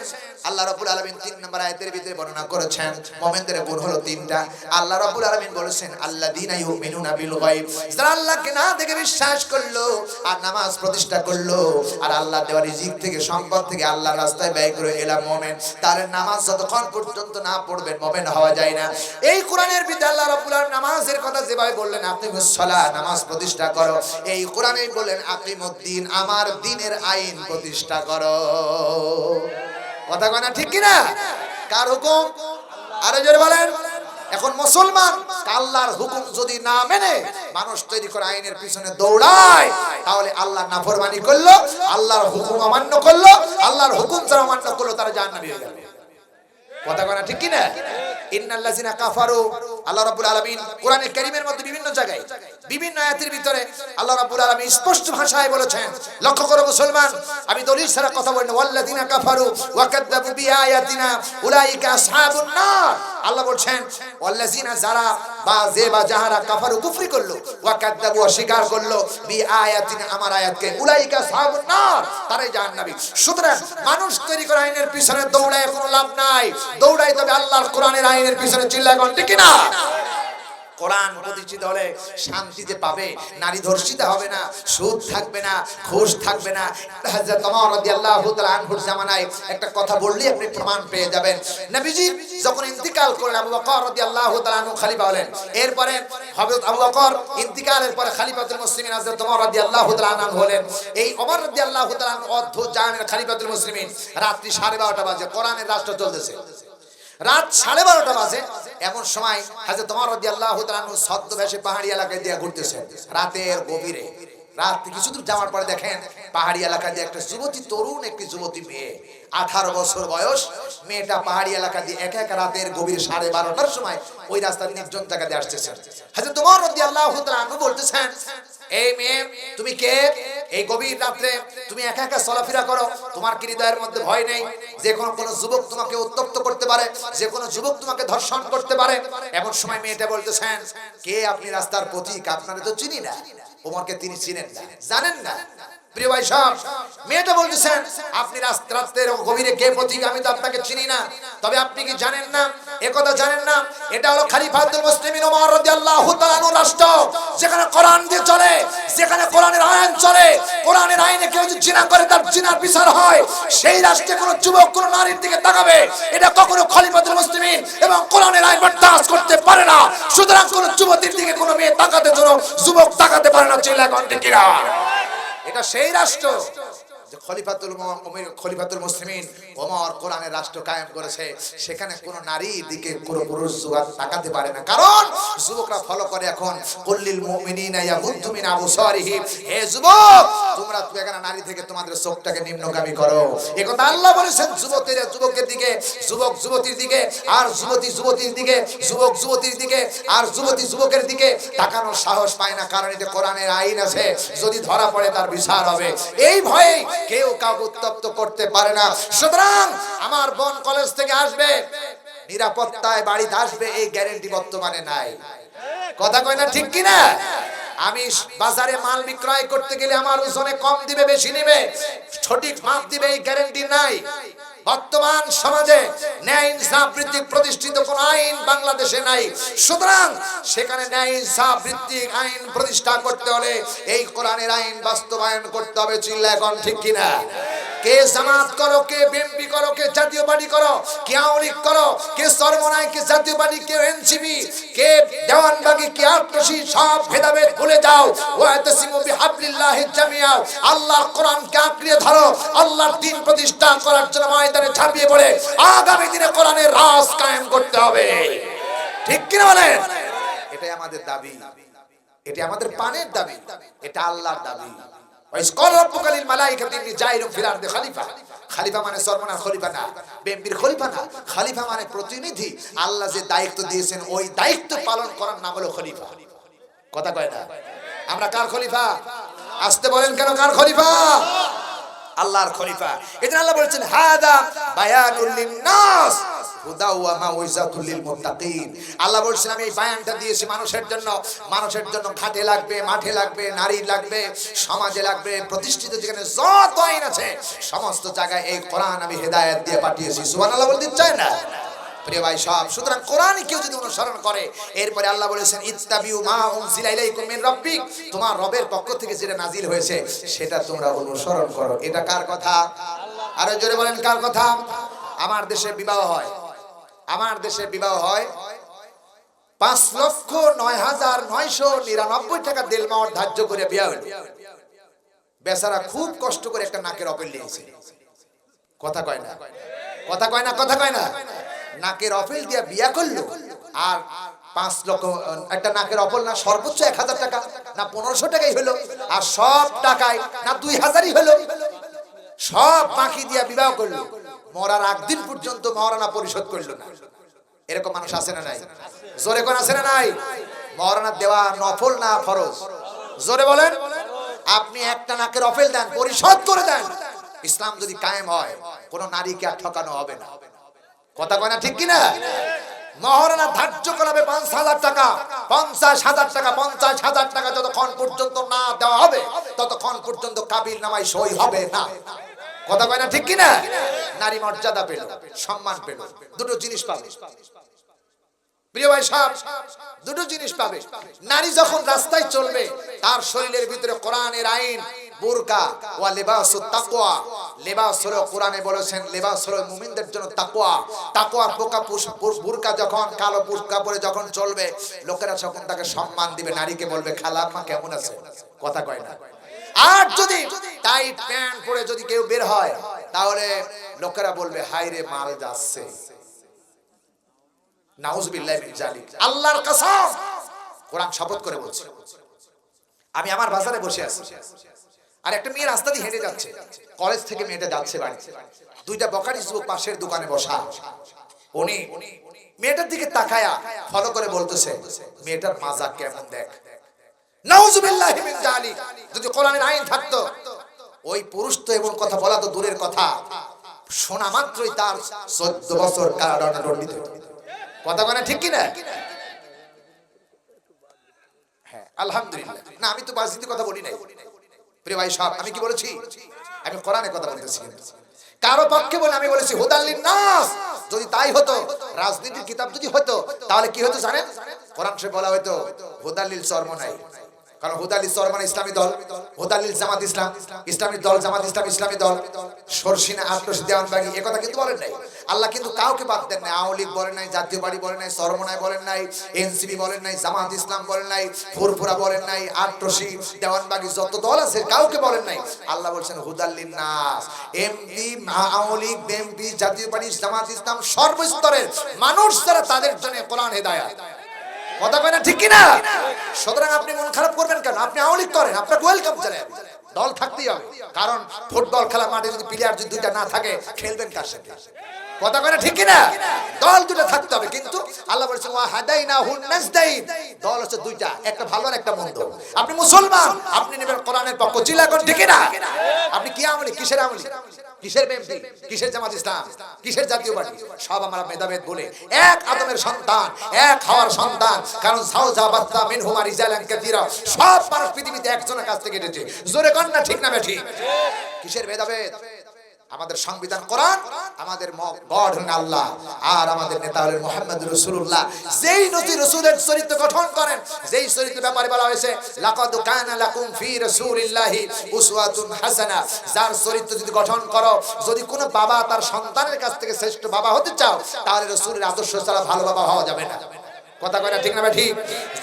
আল্লাহ রাব্বুল আলামিন 3 নম্বর আয়াতের ভিতরে বর্ণনা করেছেন মুমিনদের গুণ হলো 3টা। আল্লাহ রাব্বুল আলামিন বলেছেন আল্লাযীনা ইউমিনুনা বিল গায়ব, যারা আল্লাহকে না দেখে বিশ্বাস করলো আর নামাজ প্রতিষ্ঠা করলো আর আল্লাহ দেওয়া রিজিক থেকে সম্পদ থেকে আল্লাহর রাস্তায় ব্যয় করে এলা মুমিন। তার নামাজ যতক্ষণ পর্যন্ত না পড়বেন মুমিন হওয়া যায় না। এই কোরআনের ভিতরে আল্লাহ রাব্বুল আলামিন নামাজের কথা যেভাবে বললেন আপনি সালাত নামাজ প্রতিষ্ঠা করো, এই কোরআনেই বলেন আকিমুদ্দিন আমার দ্বীনের আইন প্রতিষ্ঠা করো। কথা কয় না ঠিক কি না? কার হুকুম? আরো জোরে বলেন। এখন মুসলমান আল্লাহর হুকুম যদি না মেনে মানুষ তৈরি করে আইনের পিছনে দৌড়ায়, তাহলে আল্লাহ নাফরমানি করলো, আল্লাহর হুকুম অমান্য করলো, আল্লাহর হুকুম যারা অমান্য করলো তারা জাহান্নামী হয়ে যাবে। কথা কয় না ঠিক কি না? ইন্নাল্লাযিনা কাফারু, আল্লাহ রাব্বুল আলামিন কোরআনে কারীমের মধ্যে বিভিন্ন জায়গায় বিভিন্ন আয়াতের ভিতরে আল্লাহ রাব্বুল আলামিন স্পষ্ট ভাষায় বলেছেন, লক্ষ্য করো মুসলমান, আমি দলিল ছাড়া কথা বলি না। ওয়াল্লাযিনা কাফারু ওয়া কাযযাবু বিআয়াতিনা উলাইকা আসহাবুন নার। আল্লাহ বলছেন ওয়াল্লাযিনা যারা বা যাহারা কাফারু কুফরি করলো ওয়া কাযযাবু অস্বীকার করলো বিআয়াতিনা আমার আয়াতকে উলাইকা আসহাবুন নার, তারাই জাহান্নামী। সুতরাং মানুষ তৈরি করা আইনের পিছনে দৌড়ায় কোনো লাভ নাই, দৌড়াই তবে আল্লাহর কোরআনের আইনের পিছনে চিল্লায় কোন ঠিক না? কোরআন প্রতিষ্ঠিত হলে শান্তিতে পাবে, নারী ধর্ষিতা হবে না, সুদ থাকবে না, ঘুষ থাকবে না। হযরত ওমর রাদিয়াল্লাহু তাআলা আনহুর জামানায় একটা কথা বললেই আপনি প্রমাণ পেয়ে যাবেন। নবীজি যখন ইন্তিকাল করলেন আবু বকর রাদিয়াল্লাহু তাআলা আনহু খলিফা হলেন, এরপরে হযরত আবু বকর ইন্তিকালের পরে খলিফাতুল মুসলিমিন হযরত ওমর রাদিয়াল্লাহু তাআলা আনহু হলেন। এই ওমর রাদিয়াল্লাহু তাআলা আনহু অদ্ভুত জাহানের খলিফাতুল মুসলিমিন, রাত্রি 12:30 বাজে, কোরআনের রাষ্ট্র চলতেছে, রাত 12:30 বাজে। এমন সময় হযরত ওমর রাদিয়াল্লাহু তাআলা আনহু ছদ্মবেশে পাহাড়ি এলাকায় দিয়ে ঘুরতেছেন রাতের গভীরে। রাত কিছু দূর যাওয়ার পরে দেখেন পাহাড়ি এলাকা দিয়ে একটা যুবতী, তরুণ একটি যুবতী মেয়ে, 18 বছর বয়স। মেয়েটা পাহাড়ি এলাকা দিয়ে একা একা রাতের গভীর 12:30টার সময় ওই রাস্তার নির্জন জায়গা দিয়ে আসতেছেন। হযরত ওমর রাদিয়াল্লাহু তাআলা আনহু বলতেছেন, এই মেয়ে তুমি কে? এই গভীর রাতে তুমি একা একা চলাফেরা করো, তোমার কি হৃদয়ের মধ্যে ভয় নেই যে কোন যুবক তোমাকে উত্তপ্ত করতে পারে, যে কোন যুবক তোমাকে ধর্ষণ করতে পারে? এমন সময় মেয়েটা বলতেছেন, কে আপনি? রাস্তার পথিক, আপনারা তো চিনি না। ওমরকে তিনি চিনেন না, জানেন না। প্রিয় ভাই সাহেব, মেয়েটা বলতেছেন আপনি রাতের গভীরে কে পথিক? আমি তো আপনাকে চিনি না। তবে আপনি কি জানেন না, একথা জানেন না, এটা হলো খলিফাতুল মুসলিমিন ওমর রাদিয়াল্লাহু তাআলা আনহু রাষ্ট্র, যেখানে কোরআন দিয়ে চলে, যেখানে কোরআনের আইন চলে। কোরআনের আইনে কেউ যদি জিনা করে তার জিনার বিচার হয়। সেই রাষ্ট্রে কোনো যুবক কোনো নারীর দিকে তাকাবে, এটা কখনো খলিফাতুল মুসলিমিন এবং কোরআনের আইন বরদাস্ত করতে পারে না। সুতরাং কোনো যুবতীর দিকে কোনো মেয়ে তাকাতে জন্য যুবক তাকাতে পারে না। চিল্লা কোন ঠিক কিনা? এটা সেই রাষ্ট্র যে খলিফাতুল মুসলিমিন ওমর কোরআনের রাষ্ট্র কায়েম করেছে। সেখানে কোনো নারীর দিকে কোনো পুরুষ যুবক তাকাতে পারে না, কারণ যুবকরা ফলো করে এখন কুল্লিল মুমিনিনা ইয়াগুদ্দু মিন আবসারিহিম। হে যুবক, তোমরা এখানে নারী থেকে তোমাদের চোখটাকে নিম্নগামী করো। এই কথা আল্লাহ বলেছেন যুবকের দিকে, যুবক যুবতীর দিকে, আর যুবতী যুবতীর দিকে, যুবক যুবতীর দিকে, আর যুবতী যুবকের দিকে তাকানোর সাহস পায় না, কারণ এটা কোরআনের আইন আছে, যদি ধরা পড়ে তার বিচার হবে। এই ভয়ে কেউ কাউকে উত্তপ্ত করতে পারে না। সুতরাং আমার বোন কলেজ থেকে আসবে, নিরাপত্তায় বাড়িতে আসবে, এই গ্যারান্টি বর্তমানে নাই। কথা কয় না ঠিক কিনা? আমি বাজারে মাল বিক্রয় করতে গেলে আমার ওজনে কম দিবে বেশি নেবে, সঠিক মাপ দিবে, এই গ্যারান্টি নাই। বর্তমান সমাজে ন্যায় ইনসাফ ভিত্তিক প্রতিষ্ঠিত কোন আইন বাংলাদেশে নাই। সুতরাং সেখানে ন্যায় ইনসাফ ভিত্তিক আইন প্রতিষ্ঠা করতে হলে এই কোরআনের আইন বাস্তবায়ন করতে হবে। চিল্লা এখন ঠিক কিনা? কে জামাত করো, কে বিএনপি করো, কে জাতীয় পার্টি করো, কে আওয়ামী লীগ করো, কে সরমনাই, কে জাতীয় পার্টি, কে এনসিপি, কে দেওয়ানবাগি, কে আটরশি, সব ভেদাভেদ ভুলে যাও। ওয়াতাসিমু বিহাবলিল্লাহি জামিআ, আল্লাহর কোরআনকে আঁকড়ে ধরো। আল্লাহর দ্বীন প্রতিষ্ঠা করার জন্য ময়দানে ঝাঁপিয়ে পড়ে আগামী দিনে কোরআনের রাজ কায়েম করতে হবে। ঠিক কিনা বলেন? এটাই আমাদের দাবি, এটা আমাদের পানের দাবি, এটা আল্লাহর দাবি। খলিফা মানে সরমনার খলিফা না, বিএনপির খলিফা না, খলিফা মানে প্রতিনিধি। আল্লাহ যে দায়িত্ব দিয়েছেন ওই দায়িত্ব পালন করার নাম হলো খলিফা। কথা কয় না? আমরা কার খলিফা? আসতে বলেন কেন? কার খলিফা? আল্লাহর খলিফা। এটা আল্লাহ বলেছেন হাদা বায়ানুল লিন্নাস হুদা ওয়া মাউইজাতুল লিল মুত্তাকিন। আল্লাহ বলেছেন আমি এই বায়ানটা দিয়েছি মানুষের জন্য। মানুষের জন্য ঘাটে লাগবে, মাঠে লাগবে, নারী লাগবে, সমাজে লাগবে, প্রতিষ্ঠিত যেখানে যত আইন আছে সমস্ত জায়গায় এই কোরআন আমি হেদায়েত দিয়ে পাঠিয়েছি। সুবহানাল্লাহ বলতে চায় না? প্রিয় ভাই সব, সুতরাং কোরআন কেউ যদি অনুসরণ করে, এরপরে আল্লাহ বলেছেন ইত্তাবিউ মা উনজিলা ইলাইকুম মিন রাব্বিক, তোমার রবের পক্ষ থেকে যেটা নাজিল হয়েছে সেটা তোমরা অনুসরণ করো। এটা কার কথা? আরো জোরে বলেন কার কথা? আমার দেশে বিবাহ হয়, আমার দেশে বিবাহ হয় ৫,০৯,৯৯৯ টাকা দেলমাওয়ার ধার্য করে বিয়ে হলো। বেচারা খুব কষ্ট করে একটা নাকের অপেল নিয়েছে। কথা কয় না? কথা কয় না? কথা কয় না? নাকের অপেল দিয়ে বিয়া করলো, আর ৫ লক্ষ একটা নাকের অপেল না সর্বোচ্চ ১,০০০ টাকা না ১৫০০ টাকাই হলো, আর সব টাকায় না ২,০০০ই হলো। সব বাকি দিয়ে বিবাহ করলো, মরার একদিন পর্যন্ত মহারণা পরিশোধ করলো না। এরকম মানুষ আছে না নাই? জোরে কোন আছে না নাই? মহারণা দেওয়া নফল না ফরজ? জোরে বলেন। আপনি একটা নাকের অপেল দেন, পরিশোধ করে দেন, ইসলাম যদি কায়েম হয় কোন নারীকে আর ঠকানো হবে না। কথা কয় না ঠিক কিনা? মহারণা ধার্য করাবে ৫,০০০ টাকা, ৫০,০০০ টাকা, ৫০,০০০ টাকা যতক্ষণ পর্যন্ত না দেওয়া হবে ততক্ষণ পর্যন্ত কাবিল নামায় সই হবে না। কথা কয় না ঠিক কিনা? নারী মর্যাদা পেল, সম্মান পেল, দুটো জিনিস পাবে। প্রিয় ভাই সাহেব, দুটো জিনিস পাবে। নারী যখন রাস্তায় চলবে তার শরীরের ভিতরে কোরআনের আইন, বুরকা ওয়া লিবাসুত তাকওয়া, লিবাস হলো কোরআনে বলেছেন লিবাস হলো মুমিনদের জন্য তাকওয়া। তাকওয়ার বুরকা যখন কালো বুরকা পরে যখন চলবে লোকেরা তখন তাকে সম্মান দিবে, নারীকে বলবে খালাম্মা কেমন আছে। কথা কয় না? আর যদি টাইট প্যান্ট পরে যদি কেউ বের হয় তাহলে লোকেরা বলবে হায় রে মাল যাচ্ছে। নাউজুবিল্লাহি মিন যালিক। আল্লাহর কসম, কোরআন শপথ করে বলছে, আমি আমার বাজারে বসে আছি আর একটা মেয়ে রাস্তা দিয়ে হেঁটে যাচ্ছে, কলেজ থেকে মেয়েটা যাচ্ছে বাড়ি, দুইটা বকারি যুবক পাশের দোকানে বসা। উনি মেয়েটার দিকে তাকায়া ফলো করে বলতেছে মেয়েটার মাজা কেমন দেখ। নাউজুবিল্লাহি মিন যালিক। যদি কোরআনের আইন থাকতো ওই পুরুষ তো এমন কথা বলা তো দূরের কথা, শোনা মাত্রই তার 14 বছর কারাদণ্ড হতো। কথা বলে ঠিক কিনা? হ্যাঁ আলহামদুলিল্লাহ। না আমি তো বাজিতে কথা বলি নাই। প্রিয় ভাই সাহেব, আমি কি বলেছি? আমি কোরআনের কথা বলতেছি। কারো পক্ষে বলে আমি বলেছি হুদাল লিন্নাস। যদি তাই হতো, রাজনীতির কিতাব যদি হতো তাহলে কি হতো জানেন? কোরআন শরীফে বলা হতো হুদাল লিল সরমনাই। কারণ হুদাল লিল সরমনাই ইসলামী দল, হুদাল লিল জামাত ইসলাম ইসলামী দল, জামাত ইসলাম ইসলামী দল, সরসিনা আটরশি দেওয়ানবাগি এ কথা কিন্তু বলেন নাই। আল্লাহ কিন্তু কাউকে বাদ দেন নাই। আওয়ামী লীগ বলেন নাই, জাতীয় পার্টি বলেন নাই, সরমনাই বলেন নাই, এনসিপি বলেন নাই, জামাত ইসলাম বলেন নাই, ফুরফুরা বলেন নাই, আটরশি দেওয়ানবাগি যত দল আছে কাউকে বলেন নাই। আল্লাহ বলছেন হুদাল লিন্নাস। এমপি, আওয়ামী লীগ, বিএনপি, জাতীয় পার্টি, জামাত ইসলাম সর্বস্তরের মানুষ যারা তাদের জন্য কোরআন হেদায়েত। কথা কয় না ঠিক কিনা? সুতরাং আপনি মন খারাপ করবেন কেন? আপনি আওয়ামী লীগ করেন, আপনাকে ওয়েলকাম জানাই। দল থাকতেই হবে, কারণ ফুটবল খেলা মাঠে যদি প্লেয়ার যদি দুইটা না থাকে খেলবেন কার সাথে? কথা কয় না ঠিক কিনা? দল দুটো থাকতে হবে, কিন্তু আল্লাহ বলেছেন ওয়া হাদাইনাহুন নাজদাইন, দল হচ্ছে দুইটা, একটা ভালো আর একটা মন্দ। আপনি মুসলমান, আপনি নেবেন কোরআনের পক্ষ, চিল্লা করে ঠিক না? আপনি কি আমলি, কিসের আমলি, কিসের বিএনপি, কিসের জামাত ইসলাম, কিসের জাতীয় পার্টি? সব আমরা ভেদাভেদ বলে এক আদমের সন্তান, এক হাওয়ার সন্তান। কারণ সাউজা বাত্তা মিনহুমা রিজালান কাসীরা, সব মানুষ পৃথিবীতে একজনের কাছ থেকে এসেছে। জোরে কোন না ঠিক না বেঠি? কিসের ভেদাভেদ? আমাদের সংবিধান কোরআন, আমাদের গড হলেন আল্লাহ, আর আমাদের নেতা হলেন মুহাম্মদ রাসূলুল্লাহ। যেই নবী রাসূলের চরিত্র গঠন করেন, যেই চরিত্রের ব্যাপারে বলা হয়েছে লাকাদ কানা লাকুম ফি রাসূলিল্লাহি উসওয়াতুন হাসানাহ, যার চরিত্র যদি গঠন করো, যদি কোনো বাবা তার সন্তানের কাছ থেকে শ্রেষ্ঠ বাবা হতে চাও, তাহলে রাসূলের আদর্শ ছাড়া ভালো বাবা হওয়া যাবে না। কথা কয় না ঠিক না ঠিক?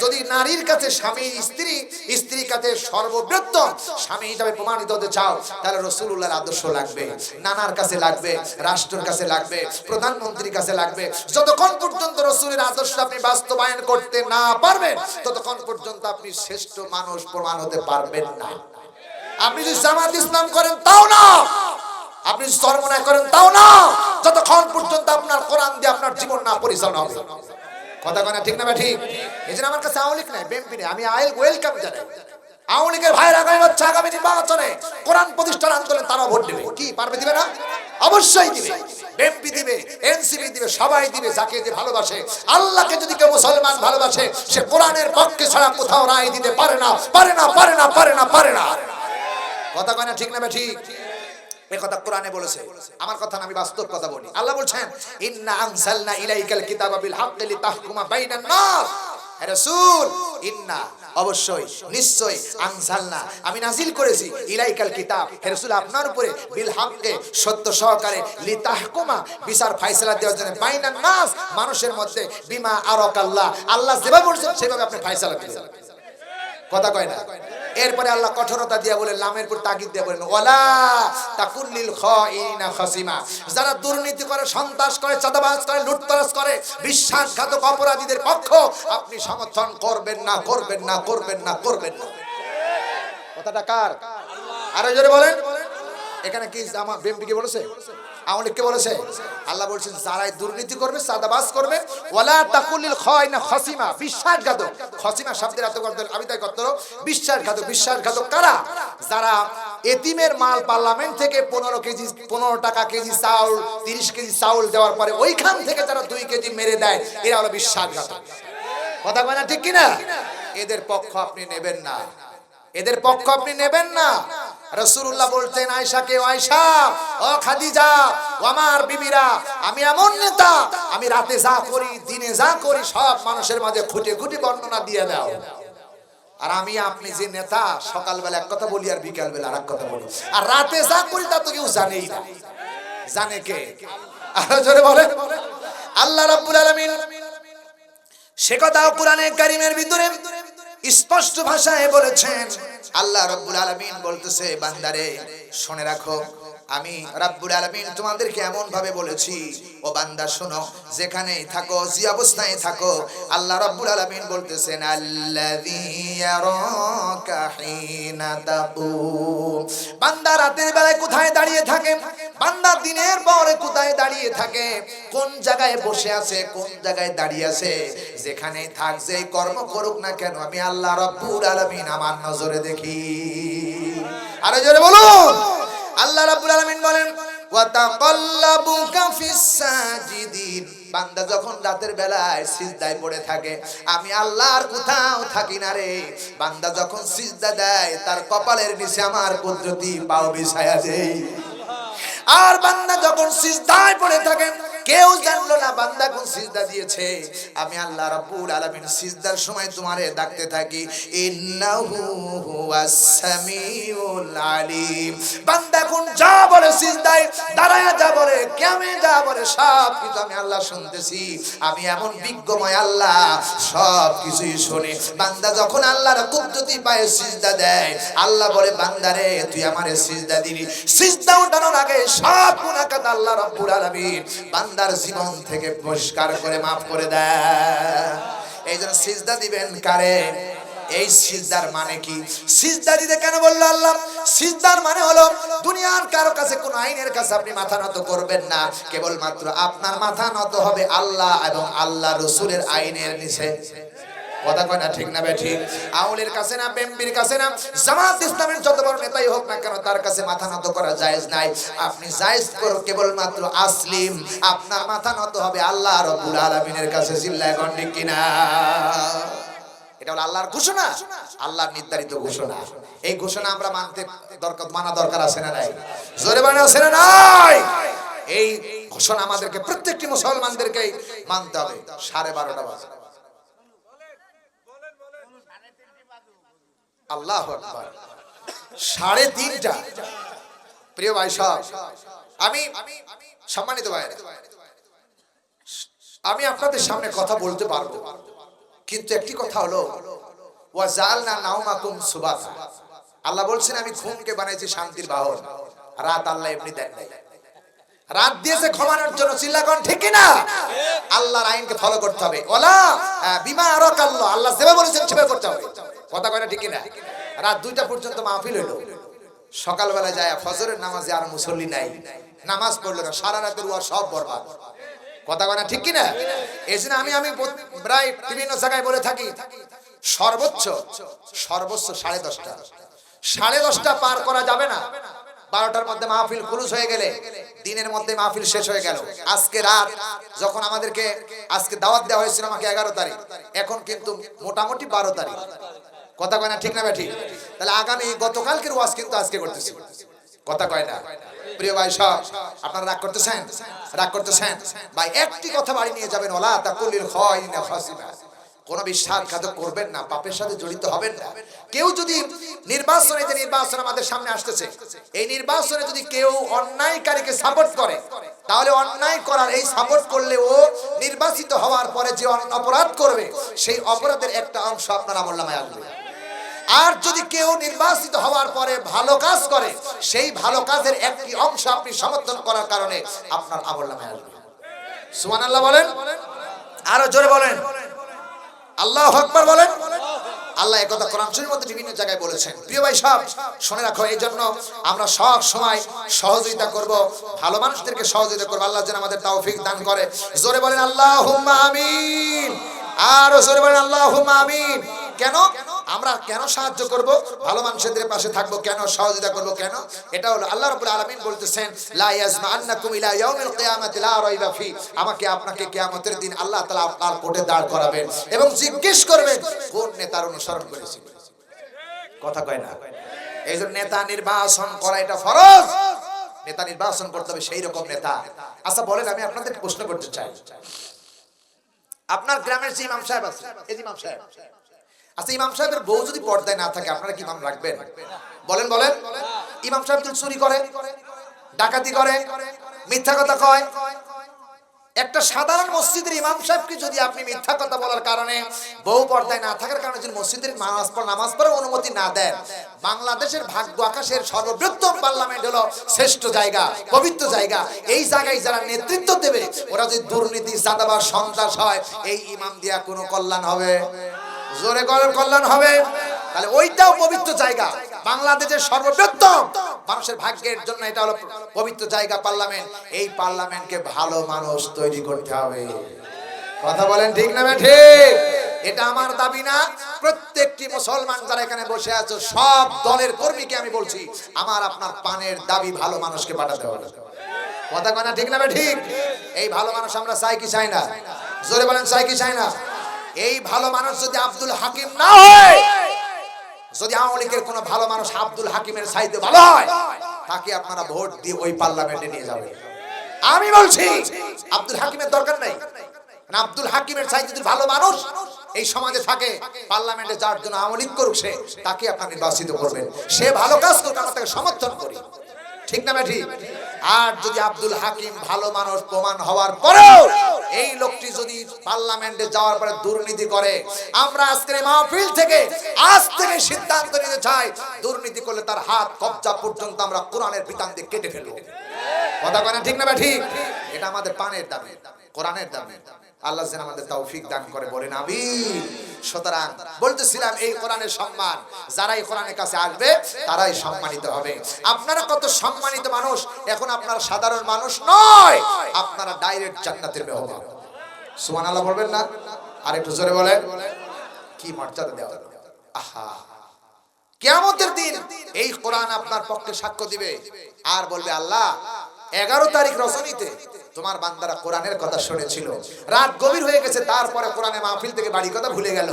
যদি নারীর কাছে স্বামী, স্ত্রী, স্ত্রীর কাছে সর্ববৃহত্তম স্বামী হিসাবে প্রমাণিত হতে চাও, তাহলে রাসূলুল্লাহর আদর্শ লাগবে, নানার কাছে লাগবে, রাষ্ট্রের কাছে লাগবে, প্রধানমন্ত্রীর কাছে লাগবে। যতক্ষণ পর্যন্ত রাসূলের আদর্শ আপনি বাস্তবায়ন করতে না পারবেন, ততক্ষণ পর্যন্ত আপনি শ্রেষ্ঠ মানুষ প্রমাণ হতে পারবেন না। আপনি যদি জামাত ইসলাম করেন তাও না, আপনি যদি চরমনায় করেন তাও না, যতক্ষণ পর্যন্ত আপনার কোরআন দিয়ে আপনার জীবন না পরিচালনা হবে। কথা কয় না ঠিক না ঠিক? এই জন্য আমার কাছে আওয়ামী লীগ নাই, বিএনপি নেই, আমি ওয়েলকাম জানাই। আওয়ামী লীগের ভাইয়ের আগামী হচ্ছে আগামী নির্বাচনে কোরআন প্রতিষ্ঠার আন্দোলন, তারা ভোট দেবে। কি পারবে? দিবে না? অবশ্যই দিবে। বিএনপি দিবে, এনসিপি দিবে, সবাই দিবে, যাকে যে ভালোবাসে। আল্লাহকে যদি কেউ মুসলমান ভালোবাসে, সে কোরআনের পক্ষে ছাড়া কোথাও রায় দিতে পারে না, পারে না, পারে না, পারে না, পারে না। কথা কয় না ঠিক না ঠিক? এই কথা কোরআনে বলেছে, আমার কথা না, আমি বাস্তব কথা বলি। আল্লাহ বলছেন ইন্না আনজালনা ইলাইকাল কিতাবা বিল হাক্কি লিতাহকুমা বাইনান নাস। হে রাসূল, ইন্না অবশ্যই, নিশ্চয়, আনজালনা আমি নাজিল করেছি, ইলাইকাল কিতাব হে রাসূল আপনার উপরে, বিল হাক্কি সত্য সহকারে, লিতাহকুমা বিচার ফয়সালা দেওয়ার জন্য, বাইনান নাস মানুষের মধ্যে, বিমা আরাকাল্লাহ আল্লাহ যেভাবে বলেছেন সেভাবে আপনি ফয়সালা দিবেন। কথা কয় না? এরপরে আল্লাহ কঠোরতা দিয়ে বলে, লামের পর তাকিদ দিয়ে বলেন ওয়ালা তাকুল্লিল খাইনা খাসিমা, যারা দুর্নীতি করে, সন্ত্রাস করে, চাঁদাবাজ করে, লুটতরাজ করে, বিশ্বাসঘাতক অপরাধীদের পক্ষ আপনি সমর্থন করবেন না, করবেন না, করবেন না, করবেন না। কথাটা কার? আরো জোরে বলেন। এখানে কি আমার বিএনপি কে বলেছে? আওয়ামী লীগকে বলেছে? আল্লাহ বলছেন যারাই দুর্নীতি করবে, চাঁদাবাজ করবে, ওয়ালা তাকুলিল খায়না খাসিমা, বিশ্বাসঘাতক। খাসিমা শব্দের অর্থ করতে আমি তাই করতে বিশ্বাসঘাতক। বিশ্বাসঘাতক কারা? যারা এতিমের মাল পার্লামেন্ট থেকে 15 টাকা কেজি চাউল, 30 কেজি চাউল দেওয়ার পরে ওইখান থেকে যারা 2 কেজি মেরে দেয়, এরা হলো বিশ্বাসঘাতক। কথা বলে না ঠিক কিনা? এদের পক্ষ আপনি নেবেন না, এদের পক্ষ আপনি নেবেন না। রাসূলুল্লাহ বলতেন আয়েশাকে, আয়েশা ও খাদিজা ও আমার বিবিরা, আমি এমন নেতা, আমি রাতে যা করি, দিনে যা করি, সব মানুষের মাঝে খুঁটে খুঁটে বর্ণনা দিয়ে দাও। আর আমি আপনি যে নেতা, সকালবেলা এক কথা বলি আর বিকালবেলা আরেক কথা বলি, আর রাতে যা করি তা তো কেউ জানেই না। জানে কে? আরো জোরে বলেন। আল্লাহ রাব্বুল আলামিন সে কথা কোরআনে কারীমের ভিতরে স্পষ্ট ভাষায় বলেছেন। আল্লাহ রাব্বুল আলামিন বলতেছে, বান্দারে শুনে রাখো, আমি রাব্বুল আলামিন তোমাদেরকে এমন ভাবে বলেছি, ও বান্দা শোনো, যেখানেই থাকো, যে অবস্থায় থাকো, আল্লাহ রাব্বুল আলামিন বলতেছেন আল্লাযী ইয়ারাকা হিনা তাকুম। বান্দা রাতের বেলায় কোথায় দাঁড়িয়ে থাকে, বান্দা দিনের পরে কোথায় দাঁড়িয়ে থাকে, কোন জায়গায় বসে আছে, কোন জায়গায় দাঁড়িয়ে আছে, যেখানেই থাক, যেই কর্ম করুক না কেন, আমি আল্লাহ রাব্বুল আলামিন আমার নজরে দেখি। আরো জোরে বলুন। আল্লাহ রাব্বুল আলামিন বলেন ওয়া তাকাল্লাবুকা ফিস সাজিদিন। বান্দা যখন রাতের বেলায় সিজদায় পড়ে থাকে, আমি আল্লাহর কোথাও থাকি না রে। বান্দা যখন সিজদা দেয়, তার কপালের নিচে আমার কুদরতি পাও বিছায়া দেই। আর বান্দা যখন সিজদায় পড়ে থাকে, কেউ জানলো না বান্দা কোন সিজদা দিয়েছে, আমি আল্লাহ রাব্বুল আলামিন সিজদার সময় তোমারে ডাকতে থাকি, ইন্নাহু হুয়াস সামিউল আলিম। বান্দা কোন যা বলে সিজদায় দাঁড়ায়া, যা বলে কিয়ামে, যা বলে সব কিছু আমি আল্লাহ শুনতেছি। আমি এমন বিজ্ঞময় আল্লাহ, সব কিছুই শুনি। বান্দা যখন আল্লাহর কুদরতি পায়ে সিজদা দেয়, আল্লাহ বলে বান্দারে তুই আমারে সিজদা দিলি। সিজদা ওঠানোর আগে সব গুনাহ কাটা আল্লাহ রাব্বুল আলামিন বান্দার জীবন থেকে পরিষ্কার করে মাফ করে দেয়। এই জন্য সিজদা দিবেন কারে? এই সিজদার মানে কি? সিজদা দিতে কেন বললো আল্লাহ? সিজদার মানে হলো দুনিয়ার কারো কাছে কোন আইনের কাছে আপনি মাথা নত করবেন না, কেবলমাত্র আপনার মাথা নত হবে আল্লাহ এবং আল্লাহ রাসূলের আইনের নিচে। কথা কয় না ঠিক না বেঠিক? আউলের কাছে না, বেম্বির কাছে না, জামাত ইসলামের যত বড় নেতাই হোক না কেন তার কাছে মাথা নত করা জায়েজ নাই। আপনি জায়েজ করো কেবলমাত্র আসলিম, আপনার মাথা নত হবে আল্লাহ রাব্বুল আলামিনের কাছে। চিল্লায় কোন ঠিক কিনা? এটা হলো আল্লাহর ঘোষণা, আল্লাহর নির্ধারিত ঘোষণা। এই ঘোষণা আমরা মানা দরকার আছে না নাই? জোরে বলেন আছে না নাই? এই ঘোষণা আমাদেরকে প্রত্যেকটি মুসলমানদেরকে মানতে হবে। 12:30 বাজে। আল্লাহু আকবার। 3:30। প্রিয় ভাই সব, আমি সম্মানিত ভাই, আমি আপনাদের সামনে কথা বলতে পারবো, কিন্তু একটি কথা হলো ওয়াজালনা নাওমাকুম সুবাতা। আল্লাহ বলছেন আমি ঘুমকে বানাইছি শান্তির বাহন। রাত আল্লাহ এমনি দেন নাই, রাত দিয়েছে ঘুমানোর জন্য। চিল্লাগণ ঠিক কি না? আল্লাহর আইনকে ফলো করতে হবে। ওয়ালা বিমা আরাকাল্লাহ, আল্লাহ যেভাবে বলেছেন সেভাবে করতে হবে। কথা কয় না ঠিক কি না? রাত 2টা পর্যন্ত মাহফিল হইলো, সকালবেলা যায় ফজরের নামাজে আর মুসল্লি নাই, নামাজ পড়লো না, সারা রাতের ওয়া সব বরবাদ। কথা কয় না ঠিক কি না? এজন্য আমি প্রায় বিভিন্ন জায়গায় বলে থাকি সর্বোচ্চ 10:30। 10:30 পার করা যাবে না। 12টার মধ্যে মাহফিল খুলুস হয়ে গেলে দিনের মধ্যে মাহফিল শেষ হয়ে গেল। আজকে রাত যখন আমাদেরকে আজকে দাওয়াত দেওয়া হয়েছিল আমাকে 11 তারিখ, এখন কিন্তু মোটামুটি 12 তারিখ। কথা কয় না ঠিক না বেঠিক? তাহলে আগামী গতকালকের ওয়াজ কিন্তু আজকে করতেছি। কথা কয় না? প্রিয় ভাই সব, আপনারা রাগ করতেছেন? রাগ করতেছেন ভাই? একটি কথা বাড়ি নিয়ে যাবেন, ওয়ালা তাকুলিল খায়িনা ফাসিবা। কোন বিশ্বাসঘাতক করবেন না, পাপের সাথে জড়িত হবেন না। কেউ যদি নির্বাচনে, যে নির্বাচন আমাদের সামনে আসতেছে, এই নির্বাচনে যদি কেউ অন্যায়কারীকে সাপোর্ট করে, তাহলে অন্যায় করার এই সাপোর্ট করলে ও নির্বাচিত হওয়ার পরে যে অপরাধ করবে সেই অপরাধের একটা অংশ আপনার আমলনামায় আসবে। আর যদি কেউ নির্বাচিত হওয়ার পরে ভালো কাজ করে, সেই ভালো কাজের একটি অংশ আপনি সমর্থন করার কারণে আপনার আমলনামায় আসবে। সুবহানাল্লাহ বলেন, আরো জোরে বলেন, আল্লাহু আকবার বলেন। আল্লাহ একথা কোরআন শরীফের মধ্যে বিভিন্ন জায়গায় বলেছেন। প্রিয় ভাই সব শুনে রাখো, এই জন্য আমরা সব সময় সহযোগিতা করব, ভালো মানুষদেরকে সহযোগিতা করব। আল্লাহ যেন আমাদের তৌফিক দান করে। জোরে বলেন আল্লাহুম্মা আমিন, আর জোরে বলেন আল্লাহুম্মা আমিন। কেন আমরা কেন সাহায্য করব? ভালো মানুষদের পাশে থাকবো কেন? সহযোগিতা করব কেন? এটা হলো আল্লাহ রাব্বুল আলামিন বলতেছেন লা ইয়াজমাআন্নাকুম ইলা ইয়াউমিল কিয়ামাতি লা রাইবা ফি। আমাকে আপনাকে কিয়ামতের দিন আল্লাহ তাআলা আপনার কোর্টে দাঁড় করাবেন এবং জিজ্ঞেস করবেন কোন নেতার অনুসরণ করেছিল। কথা কয় না? এইজন্য নেতা নির্বাচন করা এটা ফরজ। নেতা নির্বাচন করতে হবে সেই রকম নেতা। আচ্ছা বলেন, আমি আপনাদের প্রশ্ন করতে চাই, আপনার গ্রামের যে ইমাম সাহেব আছে, এই ইমাম সাহেব, আচ্ছা ইমাম সাহেবের বউ যদি পর্দায় না থাকে আপনারা কি ইমাম রাখবেন? বলেন বলেন। ইমাম সাহেব যদি চুরি করে, ডাকাতি করে, মিথ্যা কথা কয়, একটা সাধারণ মসজিদের ইমাম সাহেবকে যদি আপনি মিথ্যা কথা বলার কারণে, বউ পর্দায় না থাকার কারণে যদি মসজিদের নামাজ পড়ার অনুমতি না দেন, বাংলাদেশের ভাগ্য আকাশের সর্ববৃহত্তম পার্লামেন্ট হলো শ্রেষ্ঠ জায়গা, পবিত্র জায়গা, এই জায়গায় যারা নেতৃত্ব দেবে ওরা যদি দুর্নীতি, চাঁদাবাজ, সন্ত্রাস হয়, এই ইমাম দিয়া কোনো কল্যাণ হবে? জোরে কল্যাণ হবে? তাহলে ওইটাও পবিত্র জায়গা, বাংলাদেশের সর্ববৃহত্তম মানুষের ভাগ্যের জন্য এটা হলো পবিত্র জায়গা, পার্লামেন্ট। এই পার্লামেন্টকে ভালো মানুষ তৈরি করতে হবে। কথা বলেন ঠিক না ঠিক? এটা আমার দাবি না, প্রত্যেকটি মুসলমান যারা এখানে বসে আছো সব দলের কর্মীকে আমি বলছি, আমার আপনার পানের দাবি ভালো মানুষকে পাঠাতে হবে। কথা কয় না ঠিক না ঠিক? এই ভালো মানুষ আমরা চাই কি চাই না? জোরে বলেন, চাই কি চাই না? এই ভালো মানুষ যদি আব্দুল হাকিম না হয়, যদি আওয়ামী লীগের কোন ভালো মানুষ আব্দুল হাকিমের চাইতে ভালো হয়, তাকে আপনারা ভোট দিয়ে ওই পার্লামেন্টে নিয়ে যাবেন। আমি বলছি আব্দুল হাকিমের দরকার নাই, আব্দুল হাকিমের চাইতে যদি ভালো মানুষ এই সমাজে থাকে, পার্লামেন্টে যার জন্য আওয়ামী লীগ করুক, তাকে আপনারা নির্বাচিত করবেন। সে ভালো কাজ করুক, আমরা তাকে সমর্থন করি। ঠিক না ঠিক? আর যদি আব্দুল হাকিম ভালো মানুষ প্রমাণ হওয়ার পরেও এই লোকটি যদি পার্লামেন্টে যাওয়ার পরে দুর্নীতি করে, আমরা আজকের মাহফিল থেকে আজ থেকে সিদ্ধান্ত নিতে চাই, দুর্নীতি করলে তার হাত কবজা পর্যন্ত আমরা কোরআনের বিধান দিয়ে কেটে ফেলবো। কথা কয় না ঠিক না ঠিক? এটা আমাদের পানের দাবি, কোরআনের দাবি। আল্লাহ যেন আমাদের তৌফিক দান করে, বলেন আমিন। সুতরাং বলতেছিলাম এই কোরআনের সম্মান, যারা এই কোরআনের কাছে আসবে তারাই সম্মানিত হবে। আপনারা কত সম্মানিত মানুষ, এখন আপনারা সাধারণ মানুষ নয়, আপনারা ডাইরেক্ট জান্নাতের মেহমান। সুবহানাল্লাহ বলবেন না? আর একটু জোরে বলেন, কি মর্যাদা দেওয়া হলো। আহা, কিয়ামতের দিন এই কোরআন আপনার পক্ষে সাক্ষ্য দিবে আর বলবে, আল্লাহ 11 তারিখ রজনীতে তোমার বান্দারা কোরআনের কথা শুনেছিল, রাত গভীর হয়ে গেছে, তারপরে কোরআনের মাহফিল থেকে বাড়ি কথা ভুলে গেল।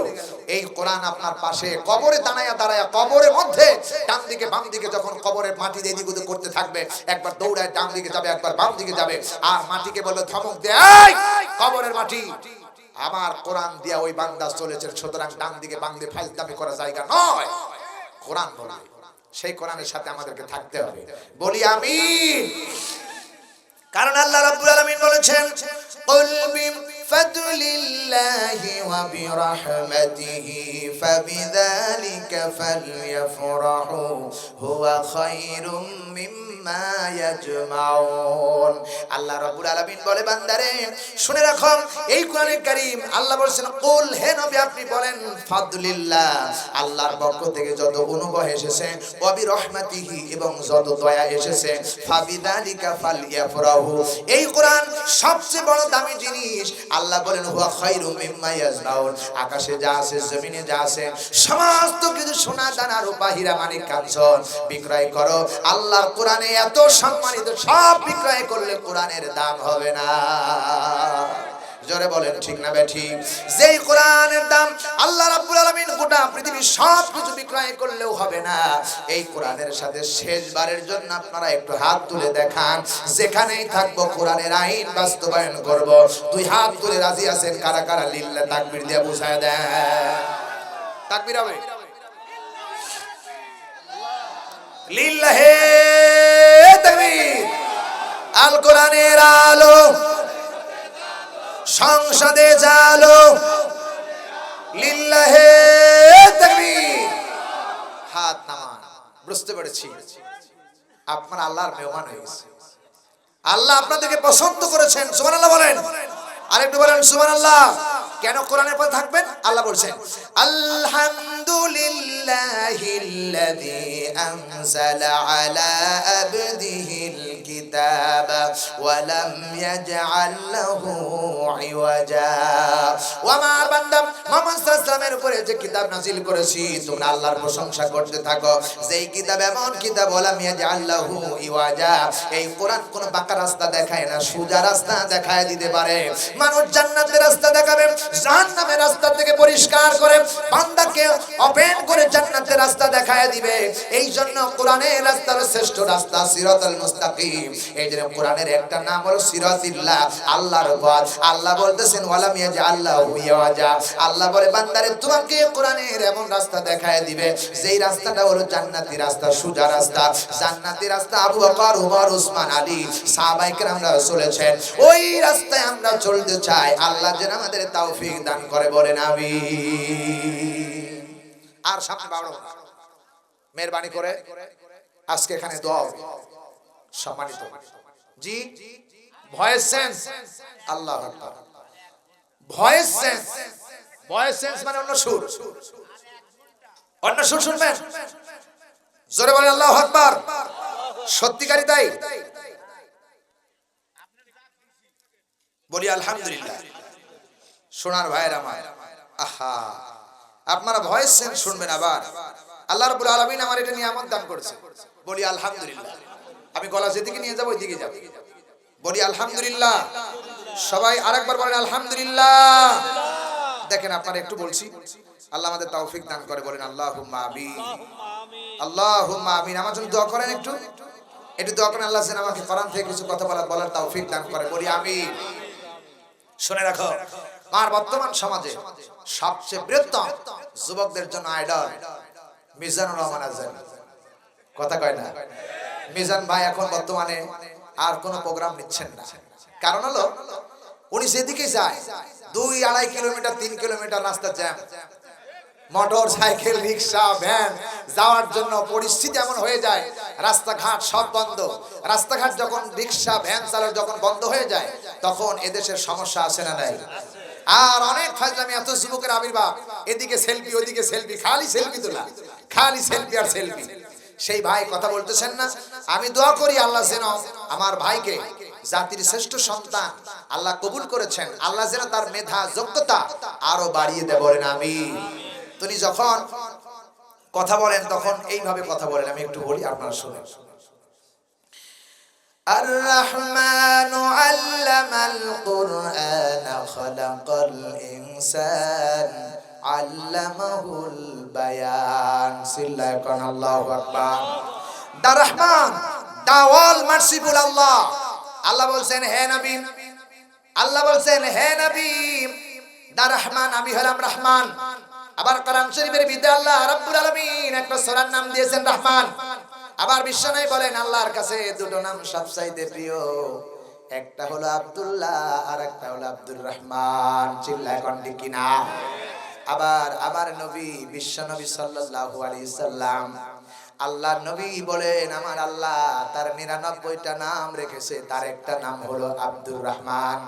এই কোরআন আপনার পাশে কবরে দাঁড়ায়া দাঁড়ায়া, কবরের মধ্যে ডান দিকে বাম দিকে যখন কবরের মাটি এদিক ওদিক করতে থাকবে, একবার দৌড়ায় ডান দিকে যাবে, একবার বাম দিকে যাবে, আর মাটিকে বলবে ধমক দে, এই কবরের মাটি, আমার কোরআন দিয়া ওই বান্দা চলেছে, সুতরাং ডান দিকে বাম দিকে ফাইজলামি করা জায়গা নয়। কোরআন বলবে, সেই কোরআনের সাথে আমাদেরকে থাকতে হবে, বলি আমিন। কারণ আল্লাহ রাব্বুল আলামিন বলেছেন, কুল বিফাদলিল্লাহি ওয়া বিরাহমাতিহি ফাবিযালিকা ফালইফরাহু হুয়া খায়রুম মিম্মা ইয়াজমাউন। আল্লাহ রাব্বুল আলামিন বলে, বান্দারে শুনে রাখো, এই কোরআনে কারীম আল্লাহ বলেছেন, কুল, হে নবী আপনি বলেন, ফাদলিল্লাহ আল্লাহর পক্ষ থেকে যত অনুগ্রহ এসেছে, ওয়া বিরাহমাতিহি এবং যত দয়া এসেছে, ফাবিযালিকা ফালইফরাহু, এই কোরআন সবচেয়ে বড় দামি জিনিস। আল্লাহ বলেন, হুয়া খায়রুম মিম্মা ইয়াজমাউন, আকাশে যা আছে জমিনে যা আছে সমস্ত কিছু সোনা দানা রূপা হীরা মানিক কাঞ্চন বিক্রয় করো, আল্লাহর কোরআনে এত সম্মানিত, সব বিক্রয় করলে কোরআনের দাম হবে না। জোরে বলেন ঠিক না বেঠিক? যেই কোরআনের দাম আল্লাহ রাব্বুল আলামিন গোটা পৃথিবীর সব কিছু বিক্রয় করলেও হবে না। এই কোরআনের সাথে শেষবারের জন্য আপনারা একটু হাত তুলে দেখান, যেখানেই থাকবো কোরআনের আইন বাস্তবায়ন করব। দুই হাত তুলে রাজি আছেন কারা কারা? লিল্লাহ তাকবীর দিয়ে বুঝায় দেন। তাকবীর হবে, লিল্লাহে তাকবীর। আল কোরআনের আলো সংসদে জালো, লিল্লাহে তাকবীর। হাত নামান। বুঝতে পেরেছি আপনারা আল্লাহর মেহমান হয়ে গেছে, আল্লাহ আপনাদেরকে পছন্দ করেছেন। সুবহানাল্লাহ বলেন, আরেকটু বলেন সুবহানাল্লাহ। কেন কোরআনের পথে থাকবেন? আল্লাহ বলছেন, আলহামদুলিল্লাহিল্লাযী আনজালা আলা আবদিহিল কিতাবা ওয়া লাম ইয়াজআল লাহু ইওয়াজা। ও আমার বান্দা মুহাম্মদ সাল্লাল্লাহু আলাইহি ওয়াসাল্লামের উপরে যে কিতাব নাযিল করেছি, তোমরা আল্লাহর প্রশংসা করতে থাকো। যেই কিতাব এমন কিতাব, ওয়া লাম ইয়াজআল লাহু ইওয়াজা, এই কোরআন কোন বাঁকা রাস্তা দেখায় না, সোজা রাস্তা দেখায় দিতে পারে। মানুষ জান্নাতের রাস্তা দেখাবে, জাহান্নামের রাস্তা থেকে পরিষ্কার করে বান্দাকে ওপেন করে জান্নাতের রাস্তা দেখায় দিবে। এই জন্য কোরআনের রাস্তা হলো শ্রেষ্ঠ রাস্তা, সিরাতাল মুস্তাকিম। এই জন্য কোরআনের একটা নাম হলো সিরাতিল্লাহ, আল্লাহর পথ। আল্লাহ বলতেছেন, ওয়ালাম ইয়াজআল্লাহু ইওয়াজা, আল্লাহ বলে বান্দারে তোমাকে কোরআনের এমন রাস্তা দেখায় দিবে, যেই রাস্তাটা হলো জান্নাতি রাস্তা, সোজা রাস্তা। জান্নাতি রাস্তা আবু বকর, ওমর, ওসমান, আলী সাহাবায়ে কেরামরা চলেছেন, ওই রাস্তায় আমরা চলতে চাই। আল্লাহ যেন আমাদের তৌফিক দান করে, বলেন আমিন। আর সামনে বাড়ো, মেহেরবানি করে আজকে এখানে দোয়া হবে। সম্মানিত জি, ভয়েস সেন্স, আল্লাহু আকবার। ভয়েস সেন্স, ভয়েস সেন্স মানে অন্য সুর, অন্য সুর শুনবেন। জোরে বলেন আল্লাহু আকবার। সত্যিকারই তাই, বলি আলহামদুলিল্লাহ। সোনার ভাইয়ের আমার, আহা, আপনারা ভয়েস সেন্স শুনবেন। আবার আল্লাহ রাব্বুল আলামিন আমার এটা নিয়ামত দান করেছে, বলি আলহামদুলিল্লাহ। আমি গলা যেদিকে নিয়ে যাবো ওইদিকে যাবো, বলি আলহামদুলিল্লাহ। সবাই আরেকবার বলেন আলহামদুলিল্লাহ। দেখেন আপনারা একটু বলছি, আল্লাহ আমাদের তৌফিক দান করে, বলেন আল্লাহুম্মা আমিন, আল্লাহুম্মা আমিন। আমার জন্য দোয়া করেন, একটু একটু দোয়া করেন, আল্লাহ যেন আমাকে কোরআন থেকে কিছু কথা বলার তৌফিক দান করে, বলি আমিন। শুনে রাখো, আর বর্তমান সমাজে সবচেয়ে বৃহত্তম যুবকদের জন্য আইডল মিজানুর রহমান আজহারী। কথা কয় না? মিজান ভাই এখন বর্তমানে আর কোনো প্রোগ্রাম নিচ্ছেন না। কারণ হলো উনি যেদিকে যায় 2-2.5 কিলোমিটার 3 কিলোমিটার রাস্তা jam, motor cycle rickshaw van যাওয়ার জন্য পরিস্থিতি এমন হয়ে যায়, রাস্তাঘাট সব বন্ধ। রাস্তাঘাট যখন রিক্সা ভ্যান চালক যখন বন্ধ হয়ে যায়, তখন এদেশের সমস্যা আসে না নাই? আর অনেক ফাজলামি, এত যুবকের আবির্ভাব, এদিকে সেলফি ওদিকে সেলফি, খালি সেলফি তোলা, খালি সেলফি আর সেলফি। সেই ভাই কথা বলতেছেন না, আমি দোয়া করি আল্লাহ যেন আমার ভাইকে জাতির শ্রেষ্ঠ সন্তান আল্লাহ কবুল করেছেন, আল্লাহ যেন তার মেধা যোগ্যতা আরো বাড়িয়ে দেয়, বলেন আমিন। তিনি যখন কথা বলেন তখন এইভাবে কথা বলেন, আমি একটু বলি আপনারা শুনেন। الرحمن علم القرآن خلق الإنسان علمه البيان সিল্লাকান আল্লাহু আকবার। দা রহমান, দা অল মার্সিফুল আল্লাহ, আল্লাহ বলছেন হে নবী, আল্লাহ বলছেন হে নবী, দা রহমান, আমি হলাম রহমান। আবার কোরআন শরীফের ভিতরে আল্লাহ রাব্বুল আলামিন একটা সূরার নাম দিয়েছেন রহমান। আবার বিশ্বনবী বলেন আল্লাহর কাছে দুটো নাম সবচাইতে প্রিয়, একটা হলো আব্দুল্লাহ আর একটা হলো আব্দুর রহমান, চিল্লায় কোন ঠিক কিনা। আবার নবী বিশ্বনবী সাল্লাল্লাহু আলাইহি সাল্লাম, আল্লাহর নবী বলেন আমার আল্লাহ তার 99টা নাম রেখেছে, তার একটা নাম হলো আব্দুর রহমান,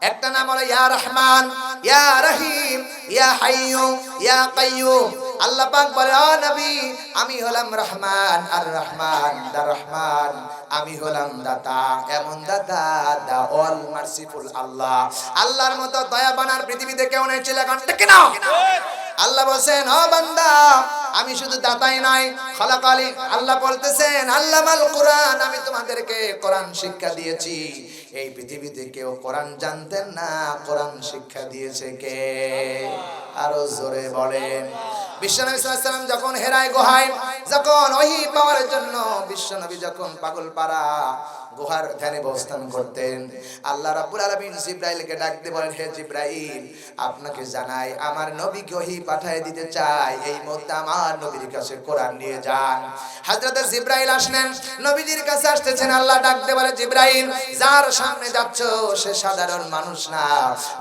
একটা নাম হলো ইয়া রহমান, ইয়া রহিম, ইয়া হাইয়্যু, ইয়া কাইয়্যুম। আল্লাহ পাক বলে ও নবী, আমি হলাম রহমান আর রহমান, দা রহমান, আমি হলাম দাতা, এমন দাতা, দা অল মার্সিফুল আল্লাহ। আল্লাহর মতো দয়াবান আর পৃথিবীতে কেউ নেই, চিল্লাগান ঠিক না। আল্লাহ বলেন ও বান্দা, আমি শুধু দাতাই নয়, খলাকালি, আল্লাহ বলতেছেন আল্লামাল কোরআন, আমি তোমাদেরকে কোরআন শিক্ষা দিয়েছি। এই পৃথিবীতে কেউ কোরআন জানতেন না, কোরআন শিক্ষা দিয়েছে কে? আরো জোরে বলেন। বিশ্বনবী সাল্লাল্লাহু আলাইহি ওয়াসাল্লাম যখন হেরায় গুহায় যখন ওহী পাওয়ার জন্য বিশ্বনবী যখন পাগলপাড়া গুহার ধ্যানে অবস্থান করতেন, আল্লাহ রাব্বুল আলামিন জিবরাইলকে ডাক দিয়ে বলেন হে জিবরাইল, আপনাকে জানাই আমার নবীকে ওহী পাঠিয়ে দিতে চাই, এই মুহূর্তে আমার নবীর কাছে কোরআন নিয়ে যান। হযরত জিবরাইল আসলেন, নবীজির কাছে আসতেছেন, আল্লাহ ডাক দিয়ে বলে জিবরাইল, যার সামনে যাচ্ছ সে সাধারণ মানুষ না,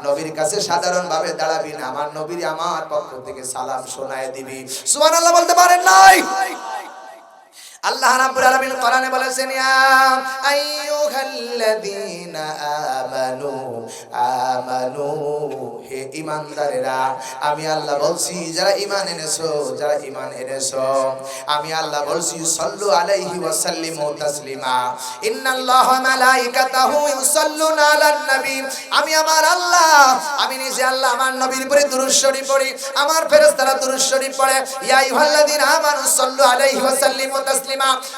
নবীর কাছে সাধারণ ভাবে দাঁড়াবি না, আমার নবীর আমার পক্ষ থেকে সালাম শোনায় দিবি। সুবহানাল্লাহ বলতে পারেন নাই? আল্লাহ রাব্বুল আলামিন কোরআনে বলেছেন ইয়া আইয়ুহাল্লাযীনা আমানু আমানু, হে ঈমানদারেরা, আমি আল্লাহ বলছি যারা ঈমান এনেছো, যারা ঈমান এনেছো, আমি আল্লাহ বলছি সাল্লু আলাইহি ওয়া সাল্লিমু তাসলিমা, ইন্নাল্লাহা মালাইকাতাহু ইউসাল্লুনা আলান নবী, আমি আমার আল্লাহ, আমি নিজে আল্লাহ আমার নবীর উপরে দুরূদ শরীফ পড়ি, আমার ফেরেশতারা দুরূদ শরীফ পড়ে। ইয়া আইয়ুহাল্লাযীনা আমানু সাল্লু আলাইহি ওয়া সাল্লিমু তাসলিমা,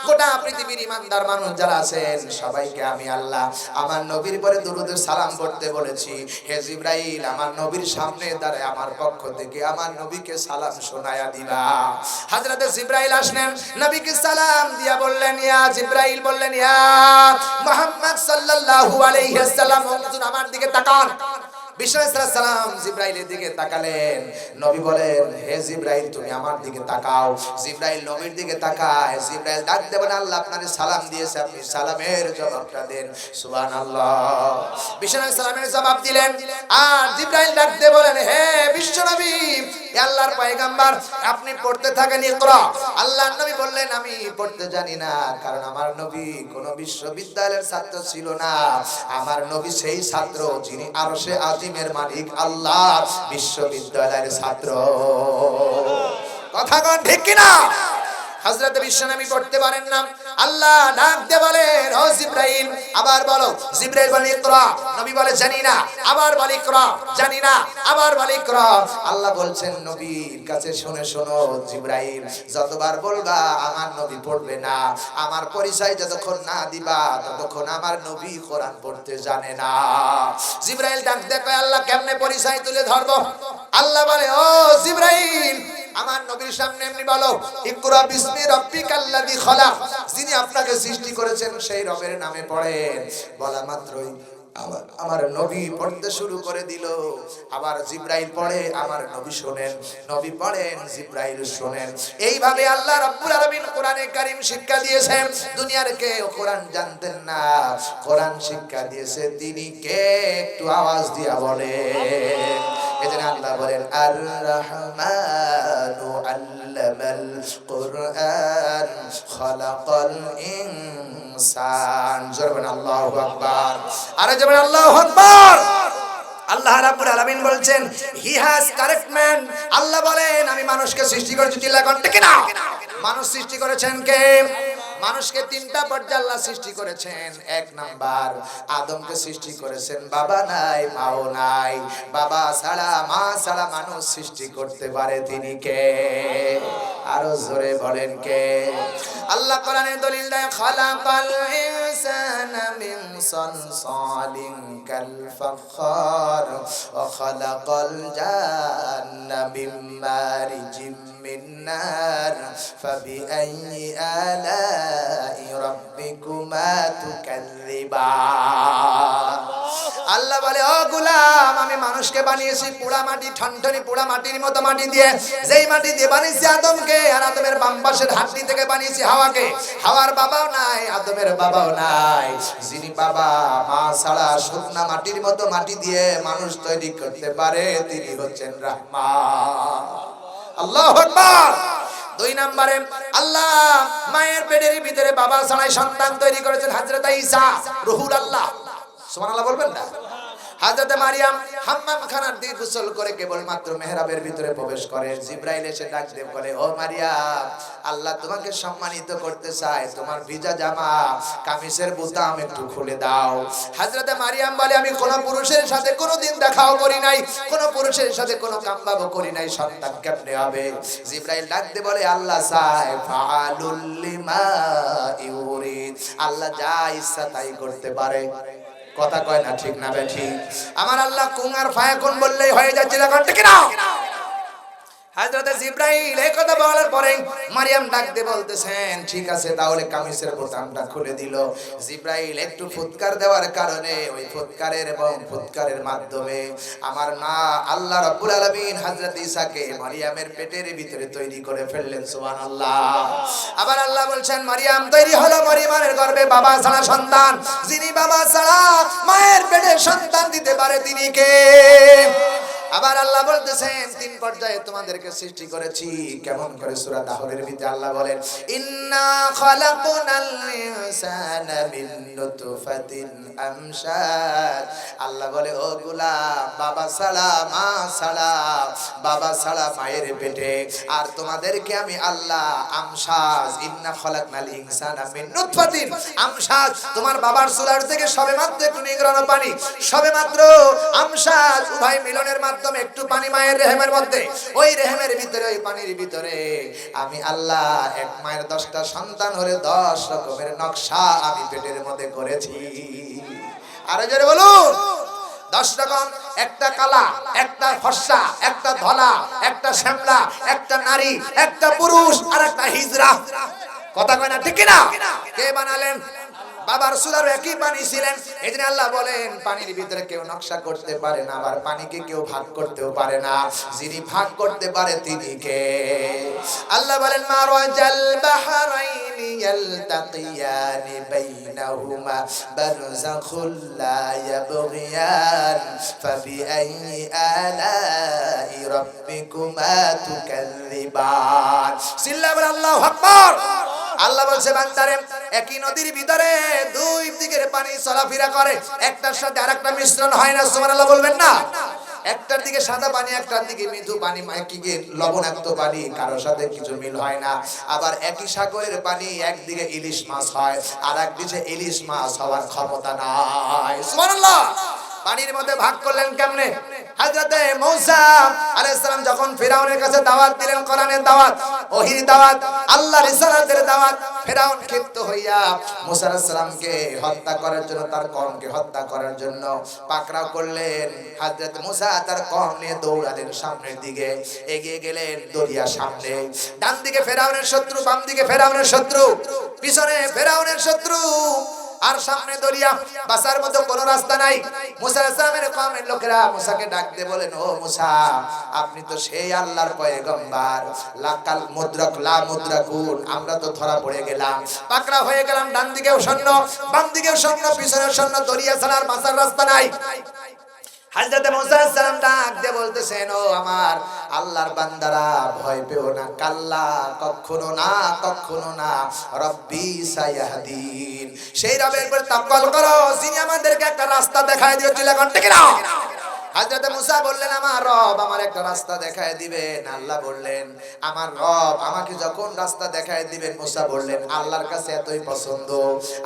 গোটা পৃথিবীর ঈমানদার মানুষ যারা আছেন সবাইকে আমি আল্লাহ আমার নবীর পরে দুরূদ সালাম পড়তে বলেছি। হে জিবরাইল, আমার নবীর সামনে দাঁড়ায় আমার পক্ষ থেকে আমার নবীকে সালাম শোনায়া দিবা। হযরত জিবরাইল আসলেন, নবীকে সালাম দিয়া বললেন ইয়া জিবরাইল, বললেন ইয়া মুহাম্মদ সাল্লাল্লাহু আলাইহি ওয়াসাল্লাম, হুজুর আমার দিকে তাকান। বিশ্বনবী সাল্লাল্লাহু আলাইহি ওয়াসাল্লাম জিবরাইলের দিকে তাকালেন, নবী বলেন হে জিবরাইল তুমি আমার দিকে তাকাও। জিবরাইল নবীর দিকে তাকায়, জিবরাইল ডাক দেবেন আল্লাহ আপনাকে সালাম দিয়েছে, আপনি সালামের জবাবটা দেন। সুবহানাল্লাহ। বিশ্বনবী সালামের জবাব দিলেন, আর জিবরাইল ডাক দিয়ে বলেন হে বিশ্বনবী, হে আল্লাহর পয়গম্বর, আপনি পড়তে থাকেন ইকরা। আল্লাহর নবী বললেন আমি পড়তে জানি না, কারণ আমার নবী কোন বিশ্ববিদ্যালয়ের ছাত্র ছিল না, আমার নবী সেই ছাত্র যিনি আরশে আজিমের মালিক আল্লাহ বিশ্ববিদ্যালয়ের ছাত্র। কথা কোন ঠিক কিনা? হযরত বিশ্বনবী পড়তে পারেন না, আল্লাহ ডাক দিয়ে বলেন ও জিবরাইল আবার বলো। জিবরাইল বলে ইকরা, নবী বলে জানি না, আবার বলে ইকরা, জানি না, আবার বলে ইকরা। আল্লাহ বলছেন নবীর কাছে শুনে শোনো জিবরাইল, যতবার বলবা আমার নবী পড়বে না, আমার পরিচয় যতক্ষণ না দিবা ততক্ষণ আমার নবী কোরআন পড়তে জানে না। জিবরাইল ডাক দিয়ে কয় আল্লাহ কেমনে পরিচয় তুলে ধরবো? আল্লাহ বলে ও জিবরাইল, আমার নবীর সামনে এমনি বলো ইকরা বিসমি রাব্বিকাল্লাযী খলাক, যিনি আপনাকে সৃষ্টি করেছেন সেই রবের নামে পড়েন। বলা মাত্রই আমার নবী পড়তে শুরু করে দিল। আবার জিবরাইল পড়ে, আমার নবী শোনেন, নবী পড়েন, জিবরাইল শোনেন। এইভাবে আল্লাহ রাব্বুল আলামিন কোরআনে কারীম শিক্ষা দিয়েছেন। দুনিয়ার কেউ কোরআন জানতেন না, কোরআন শিক্ষা দিয়েছে তিনি কে? একটু আওয়াজ দিয়া বলেন। এজন্য আল্লাহ বলেন আর রহমানু আল্লামাল কুরআন খালাকাল ইনসান। জোরে বলেন আল্লাহু আকবার। আরে জোরে আল্লাহু আকবার। আল্লাহ রাব্বুল আলামিন বলছেন হি হ্যাজ কারেক্ট ম্যান। আল্লাহ বলেন আমি মানুষকে সৃষ্টি করেছি, চিল্লা কর ঠিক না? মানুষ সৃষ্টি করেছেন কে? মানুষকে তিনটা পর্যায়ে আল্লাহ সৃষ্টি করেছেন। এক নাম্বার আদমকে সৃষ্টি করেছেন, বাবা নাই মাও নাই, বাবা ছাড়া মা ছাড়া মানুষ সৃষ্টি করতে পারে তিনি কে? আরো জোরে বলেন কে? আল্লাহ কোরআনে দলিল দেয় খালাকাল ইনসানা মিন সালসালিন কাল ফাখার ওয়া খালাকাল জান্না মিন মারিজিম মিন নার ফাবিআইয়ি আলাই রাব্বিকুমা তুকাযযিবান। আল্লাহ বলে ও গোলাম আমি মানুষকে বানিয়েছি পোড়া মাটি, ঠনঠনি পোড়া মাটির মতো মাটি দিয়ে। যেই মাটি দিয়ে বানিয়েছি আদমকে, আর আদমের বাম পাশের হাড্ডি থেকে বানিয়েছি হাওয়াকে। হাওয়ার বাবাও নাই, আদমের বাবাও নাই, যিনি বাবা মা ছাড়া শুকনা মাটির মতো মাটি দিয়ে মানুষ তৈরি করতে পারে তিনি হচ্ছেন রহমান। আল্লাহু আকবার। দুই নম্বরে আল্লাহ মায়ের পেটের ভিতরে বাবা ছাড়াই সন্তান তৈরি করেছেন হযরত ঈসা রুহুল আল্লাহ। সুবহানাল্লাহ বলবেন না? হযরত মারিয়াম হাম্মাম খানার দিয়ে গোসল করে কেবলমাত্র মেহরাবের ভিতরে প্রবেশ করে, জিবরাইল এসে ডাক দিয়ে বলে ও মারিয়াম আল্লাহ তোমাকে সম্মানিত করতে চায়, তোমার ভিজা জামা কামিজের বোতাম একটু খুলে দাও। হযরত মারিয়াম বলে আমি কোন পুরুষের সাথে কোনোদিন দেখাও করি নাই, কোন পুরুষের সাথে কোনো কামবাবও করি নাই, সন্তান কেমনে হবে? জিবরাইল ডাক দিয়ে বলে আল্লাহ চায় ফাআলুল লিমা ইউরিদ, আল্লাহ যা ইচ্ছা তাই করতে পারে। কথা কয় না ঠিক না বেঠি? আমার আল্লাহ কুন আর ফায়াকুন বললেই হয়ে যাচ্ছে, এখন ঠিক না? হযরত জিবরাইল এই কথা বলার পরে মারিয়াম ডাক দিয়ে বলতেছেন ঠিক আছে তাহলে কামিজের বোতামটা খুলে দিল। জিবরাইল একটু ফুৎকার দেওয়ার কারণে ওই ফুৎকারের এবং ফুৎকারের মাধ্যমে আমার মা আল্লাহ রাব্বুল আলামিন হযরত ঈসাকে মারিয়ামের পেটের ভিতরে তৈরি করে ফেললেন। সুবহানাল্লাহ। আবার আল্লাহ বলছেন মারিয়াম তৈরি হলো, মারিয়ামের গর্ভে বাবা ছাড়া সন্তান, যিনি বাবা ছাড়া মায়ের পেটে সন্তান দিতে পারে তিনি কে? আবার আল্লাহ বলতেছেন তিন পর্যায়ে তোমাদেরকে সৃষ্টি করেছি। কেমন করে? সূরা দাহরের ভিতরে আল্লাহ বলেন ইন্না খালাকনাল ইনসানা মিন নুতফাতিন আমশাজ। আল্লাহ বলে ও গোলাম বাবা ছাড়া মা ছাড়া, বাবা ছাড়া মায়ের পেটে, আর তোমাদেরকে আমি আল্লাহ আমশাজ ইন্না খালাকনাল ইনসানা মিন নুতফাতিন আমশাজ, তোমার বাবার চুলার থেকে সবেমাত্র একটু নিগড়ানো পানি, সবেমাত্র আমশাজ উভয় মিলনের মাধ্যমে একটু পানি মায়ের রেহেমের মধ্যে, ওই রেহেমের ভিতরে ওই পানির ভিতরে আমি আল্লাহ এক মায়ের 10টা সন্তান হলে 10 রকমের নকশা আমি পেটের মধ্যে করেছি। আরে জোরে বলুন 10 রকম, একটা কালা, একটা ফর্সা, একটা ধলা, একটা শ্যামলা, একটা নারী, একটা পুরুষ আর একটা হিজরা। কথা কয় না ঠিক না? কে বানালেন? বাবার সুলার একই পানি ছিলেন। এজন্য আল্লাহ বলেন পানির ভিতরে কেউ নকশা করতে পারে না, আবার পানিকে কেউ ভাগ করতেও পারে না, যিনি ভাগ করতে পারে তিনি কে? আল্লাহ বলেন মারাজাল বাহরাইনি ইয়ালতাকিয়ানি বাইনাহুমা বারযাখুল লা ইয়াবগিয়ান ফাবিআইয়ি আলাই রাব্বিকুমা তুকাযযিবান। সিল্লাহ আল্লাহু আকবার। আল্লাহ বলছে বান্দারে একই নদীর ভিতরে দুই দিকের পানি চলাফেরা করে, একটার সাথে আরেকটা মিশ্রণ হয় না। সুবহানাল্লাহ বলবেন না? একটার দিকে সাদা পানি, একটার দিকে মৃদু পানি, একদিকে লবণাক্ত পানি, কারোর সাথে কিছু মিল হয় না। আবার একই সাগরের পানি একদিকে ইলিশ মাছ হয় আর একদিকে ইলিশ মাছ হওয়ার ক্ষমতা নাই। সুবহানাল্লাহ। পানির মধ্যে ভাগ করলেন কেমনে? হযরতে মূসা আলাইহিস সালাম যখন ফিরাউনের কাছে দাওয়াত দিলেন, কোরআনের দাওয়াত, ওহীর দাওয়াত, আল্লাহর রিসালাতের দাওয়াত, ফিরাউন ক্ষিপ্ত হইয়া মূসা আলাইহিস সালামকে হত্যা করার জন্য, তার কওমকে হত্যা করার জন্য পাকড়াও করলেন। হযরত মূসা তার কওম নিয়ে দৌড়ালেন সামনের দিকে, এগিয়ে গেলেন দরিয়া সামনে। ডান দিকে ফিরাউনের শত্রু, বাম দিকে ফিরাউনের শত্রু, পিছনে ফিরাউনের শত্রু আর সামনে দরিয়া, বাঁচার মতো কোনো রাস্তা নাই। মূসা আলাইহিস সালামের কওমের লোকেরা মূসাকে ডাক দিয়ে বলেন ও মূসা আপনি তো সেই আল্লাহর পয়গম্বর, লাকাল মুদরাক লা মুদরাকুন, আমরা তো ধরা পড়ে গেলাম, পাকড়া হয়ে গেলাম। ডান দিকেও সৈন্য, বাম দিকেও সৈন্য, পিছনের সৈন্য, দরিয়া ছাড়া আর বাঁচার রাস্তা নাই। হযরত মূসা আলাইহিস সালাম ডাক দিয়ে বলতেছেন ও আমার আল্লাহর বান্দারা ভয় পেও না, কাল্লা কখনো না, কখনো না, রব্বি সায়াহদিন, সেই রবের উপর তাওয়াক্কুল করো যিনি আমাদেরকে একটা রাস্তা দেখায় দিয়েছিল। এখন ঠিক না? হযরত মুসা বললেন আমার রব আমার একটা রাস্তা দেখায় দিবেন। আল্লাহ বললেন আমার রব আমাকে যখন রাস্তা দেখায় দিবেন, মুসা বললেন আল্লাহর কাছে এতই পছন্দ।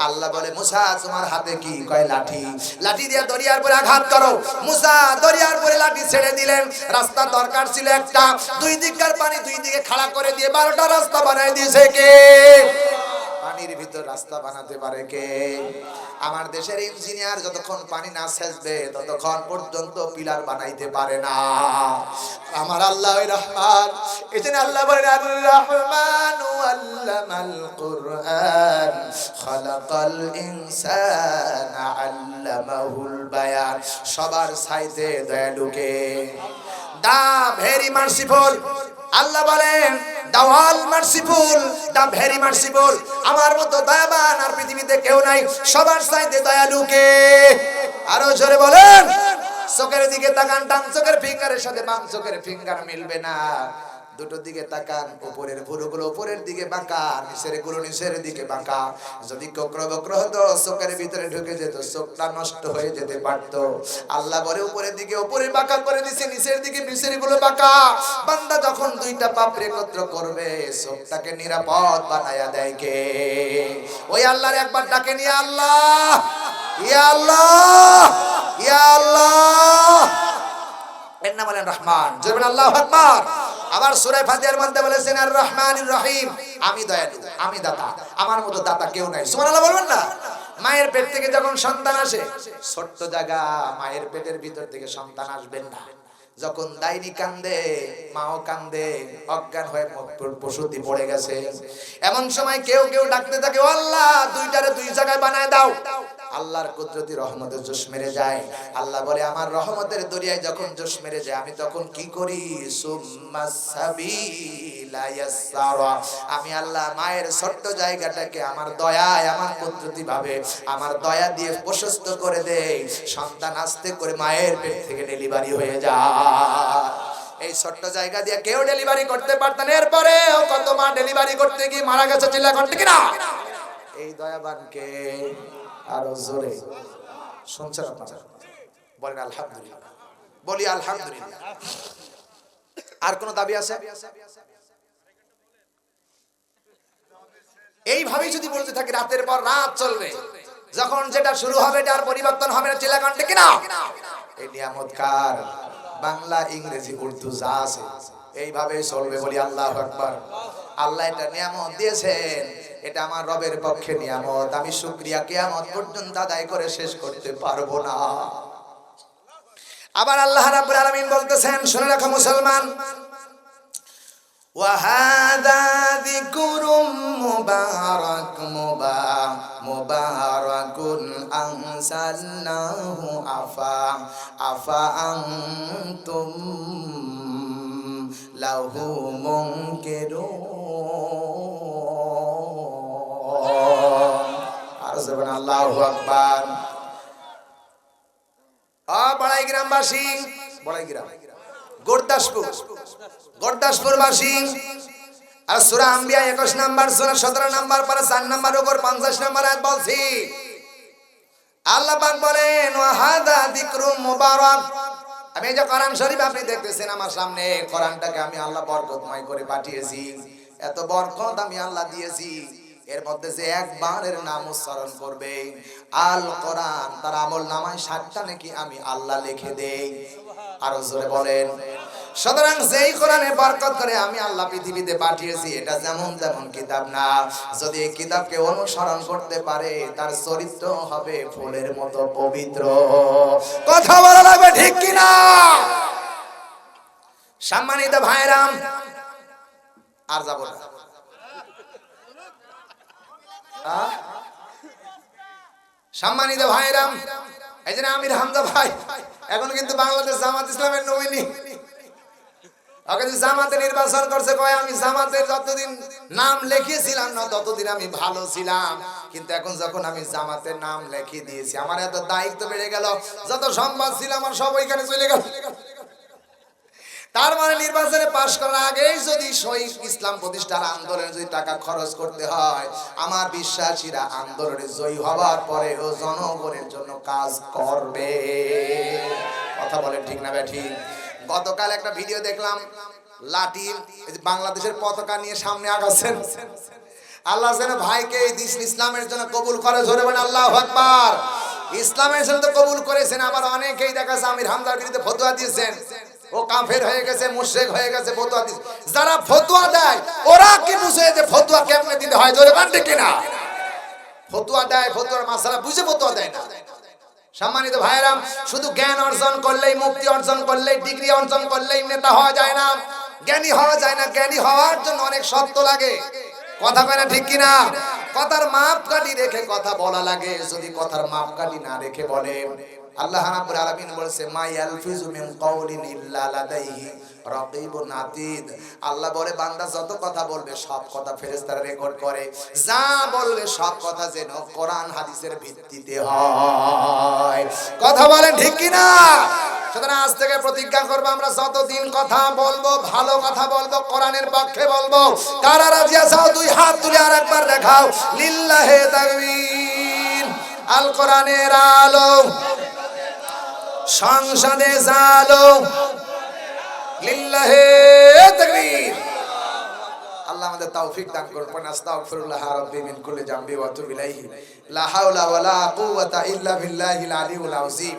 আল্লাহ বলে মুসা তোমার হাতে কি? কয় লাঠি। লাঠি দিয়ে দরিয়ার উপরে আঘাত করো। মুসা দরিয়ার উপরে লাঠি ছেড়ে দিলেন। রাস্তা দরকার ছিল একটা, দুই দিককার পানি দুই দিকে খাড়া করে দিয়ে 12টা রাস্তা বানাই দিয়েছে কে? পানির ভিতর রাস্তা বানাতে পারে কে? আমার দেশের ইঞ্জিনিয়ার যতক্ষণ পানি না সেচবে ততক্ষণ পর্যন্ত পিলার বানাইতে পারে না। আমার আল্লাহ রহমান, এজন্য আল্লাহ বলেন আর রহমানু আল্লামাল কুরআন খালাকাল ইনসানা আল্লামাহুল বায়ান। সবার চাইতে দয়ালুকে, দা ভেরি মার্সিফুল। আল্লাহ বলেন the all merciful, the very merciful. আমার মতো দয়াবান আর পৃথিবীতে কেউ নাই। সবার চাইতে দয়ালুকে। আরো জোরে বলেন। চোখের দিকে তাকান, ডান চোখের ফিঙ্গারের সাথে বাম চোখের ফিঙ্গার মিলবে না। দুটো দিকে তাকান, উপরের ভুরুগুলো উপরের দিকে বাঁকা, নিচের গুলো নিচের দিকে বাঁকা। যদি কোকড় বক্র হতো চোখের ভিতরে ঢুকে যেত, চোখটা নষ্ট হয়ে যেতে পারত। আল্লাহ বলে উপরের দিকে উপরে বাঁকা করে দিছে, নিচের দিকে নিচের গুলো বাঁকা। বান্দা যখন দুইটা পাপ একত্র করবে চোখটাকে নিরাপদ বানায়া দেয় কে? ওই আল্লাহর একবার ডাকে নিয়ে আল্লাহ, ইয়া আল্লাহ, ইয়া আল্লাহ। এর নাম বলেন রহমান। জোরে আল্লাহু আকবার। আবার সূরা ফাতিহার মধ্যে বলেছেন আর রহমানির রহিম, আমি দয়ালু, আমি দাতা, আমার মতো দাতা কেউ নাই। সুবহানাল্লাহ বলবেন না? মায়ের পেট থেকে যখন সন্তান আসে, ছোট্ট জায়গা, মায়ের পেটের ভিতর থেকে সন্তান আসবেন না। যখন দাইনি কান্দে, মাও কান্দে, অজ্ঞান হয়ে প্রসূতি পড়ে গেছে, এমন সময় কেউ কেউ ডাকতে থাকে ও আল্লাহ দুইটারে দুই জায়গায় বানায় দাও। আল্লাহর কুদরতি রহমতের জোশ মেরে যায়। আল্লাহ বলে আমার রহমতের দরিয়ায় যখন জোশ মেরে যায় আমি তখন কি করি? সুম্মাস সাবিলা ইয়াসসারা। আমি আল্লাহ মায়ের ছোট্ট জায়গাটাকে আমার দয়ায়, আমার কুদরতি ভাবে, আমার দয়া দিয়ে প্রশস্ত করে দেই। সন্তান আস্তে করে মায়ের পেট থেকে ডেলিভারি হয়ে যায়। এই ছোট্ট জায়গা দিয়ে কেউ ডেলিভারি করতে পারতেন, এরপরে কত মা ডেলিভারি করতে গিয়ে মারা গেছে। চিল্লা করতে কিনা? এই দয়াবানকে আরো জোরে শুনছেন আপনারা? বলেন আলহামদুলিল্লাহ। বলি আলহামদুলিল্লাহ। আর কোন দাবি আছে? এইভাবেই যদি বলতে থাকি রাতের পর রাত চলবে, যখন যেটা শুরু হবে তার পরিবর্তন হবে না। চিল্লা করতে কিনা? এই নিয়ামত কার? বাংলা, ইংরেজি, উর্দু যা আছে এইভাবে চলবে। বলি আল্লাহু আকবার। আল্লাহ এটা নিয়ামত দিয়েছেন, এটা আমার রবের পক্ষে নিয়ামত। আমি শুকরিয়া কিয়ামত পর্যন্ত আদায় করে শেষ করতে পারবো না। আবার আল্লাহ রাব্বুল আলামিন বলতেছেন, শুনে রাখো মুসলমান, ওয়া হাযা যিকরুম মুবারাক মুবারাকুন আনসালনাহু আফা আনতুম লাহু মুনকিরুন। আর জবান আল্লাহু আকবার। বড়াই গ্রামবাসী, বড়াই গ্রাম, গোরদাসপুরবাসী, আর সূরা আম্বিয়া 21 নাম্বার সূরা 17 নাম্বার পারা 4 নাম্বার উপর 50 নাম্বার আয়াত বলছি। আল্লাহ পাক বলেন ওয়া হাদা যিকরুম মুবারাক। আমি এই যে কোরআন শরীফ আপনি দেখতেছেন আমার সামনে, কোরআনটাকে আমি আল্লাহ বরকতময় করে পাঠিয়েছি। এত বরকত আমি আল্লাহ দিয়েছি, এর মধ্যে যে একবার এর নাম উচ্চারণ করবে আল কোরআন, তার আমল নামায় 60টা নাকি আমি আল্লাহ লিখে দেই। আরো জোরে বলেন। সুতরাং যেই কোরআনে বরকত করে আমি আল্লাহ পৃথিবীতে পাঠিয়েছি, এটা যেমন তেমন কিতাব না। যদি এই কিতাবকে অনুসরণ করতে পারে তার চরিত্র হবে ফুলের মতো পবিত্র। কথা বলা লাগবে ঠিক কিনা? সম্মানিত ভাইরাম, আর যাব না। সম্মানিত ভাইরাম, এই যে আমির হামজা ভাই এখন কিন্তু বাংলাদেশ জামাত ইসলামের নমিনি। ওকে জামাতে নির্বাচন করছে, কয় আমি জামাতের যতদিন নাম লিখিয়েছিলাম না ততদিন আমি ভালো ছিলাম, কিন্তু এখন যখন আমি জামাতের নাম লিখিয়ে দিয়েছি আমার এত দায়িত্ব বেড়ে গেল, যত সম্মান ছিল আমার সব ওইখানে চলে গেল। তার মানে নির্বাচনে পাশ করার আগেই যদি শহীদ ইসলাম প্রতিষ্ঠার আন্দোলনে যদি টাকা খরচ করতে হয়, আমার বিশ্বাসীরা আন্দোলনে জয়ী হওয়ার পরেও জনগণের জন্য কাজ করবে। কথা বলেন ঠিক না ঠিক? গতকাল একটা ভিডিও দেখলাম, লাঠি এই যে বাংলাদেশের পতাকা নিয়ে সামনে আগাচ্ছেন। আল্লাহ যেন ভাইকে এই দিন ইসলামের জন্য কবুল করে, জোরে বলেন আল্লাহু আকবার। ইসলামের জন্য তো কবুল করেছেন, আবার অনেকেই দেখা যাচ্ছে আমির হামজার বিরুদ্ধে ফতোয়া দিয়েছেন, ও কাফের হয়ে গেছে, মুশরিক হয়ে গেছে, ফতোয়া দিয়েছে। যারা ফতোয়া দেয় ওরা কি বুঝে যে ফতোয়া কেমনে দিতে হয়, জোরে বলেন ঠিক কিনা? ফতোয়া দেয়, ফতোয়ার মাসালা বুঝে ফতোয়া দেয় না। সম্মানিত ভাইরাম, শুধু জ্ঞান অর্জন করলেই, মুক্তি অর্জন করলেই, ডিগ্রি অর্জন করলেই নেতা হওয়া যায় না, জ্ঞানী হওয়া যায় না। জ্ঞানী হওয়ার জন্য অনেক শর্ত লাগে। কথা কয় না ঠিক কিনা? কথার মাপকাঠি রেখে কথা বলা লাগে। যদি কথার মাপকাঠি না রেখে বলে, আল্লাহ রাব্বুল আলামিন বলেছে মা ইয়ালফিজু মিন কাউলিন ইল্লা লাদাইহি রাকিবুন আতীদ। আল্লাহ বলে বান্দা যত কথা বলবে সব কথা ফেরেশতারা রেকর্ড করে, যা বলবে সব কথা যেন কোরআন হাদিসের ভিত্তিতে হয়। কথা বলেন ঠিক কিনা? সুতরাং আজ থেকে প্রতিজ্ঞা করব, আমরা যতদিন কথা বলবো ভালো কথা বলবো, কোরআনের পক্ষে বলবো। কারা রাজি আছো? দুই হাত তুলে আরেকবার দেখাও, লিল্লাহে তাকবীর। আল কোরআনের আলো সংসদে জালো, লিল্লাহে তাকবীর। আল্লাহ আমাদের তৌফিক দান করুন। আস্তাগফিরুল্লাহ রাব্বি মিন কুল্লি জামবি ওয়া আতুবু ইলাইহি। লা হাওলা ওয়া লা কুওয়াতা ইল্লা বিল্লাহিল আলিয়্যিল আযীম।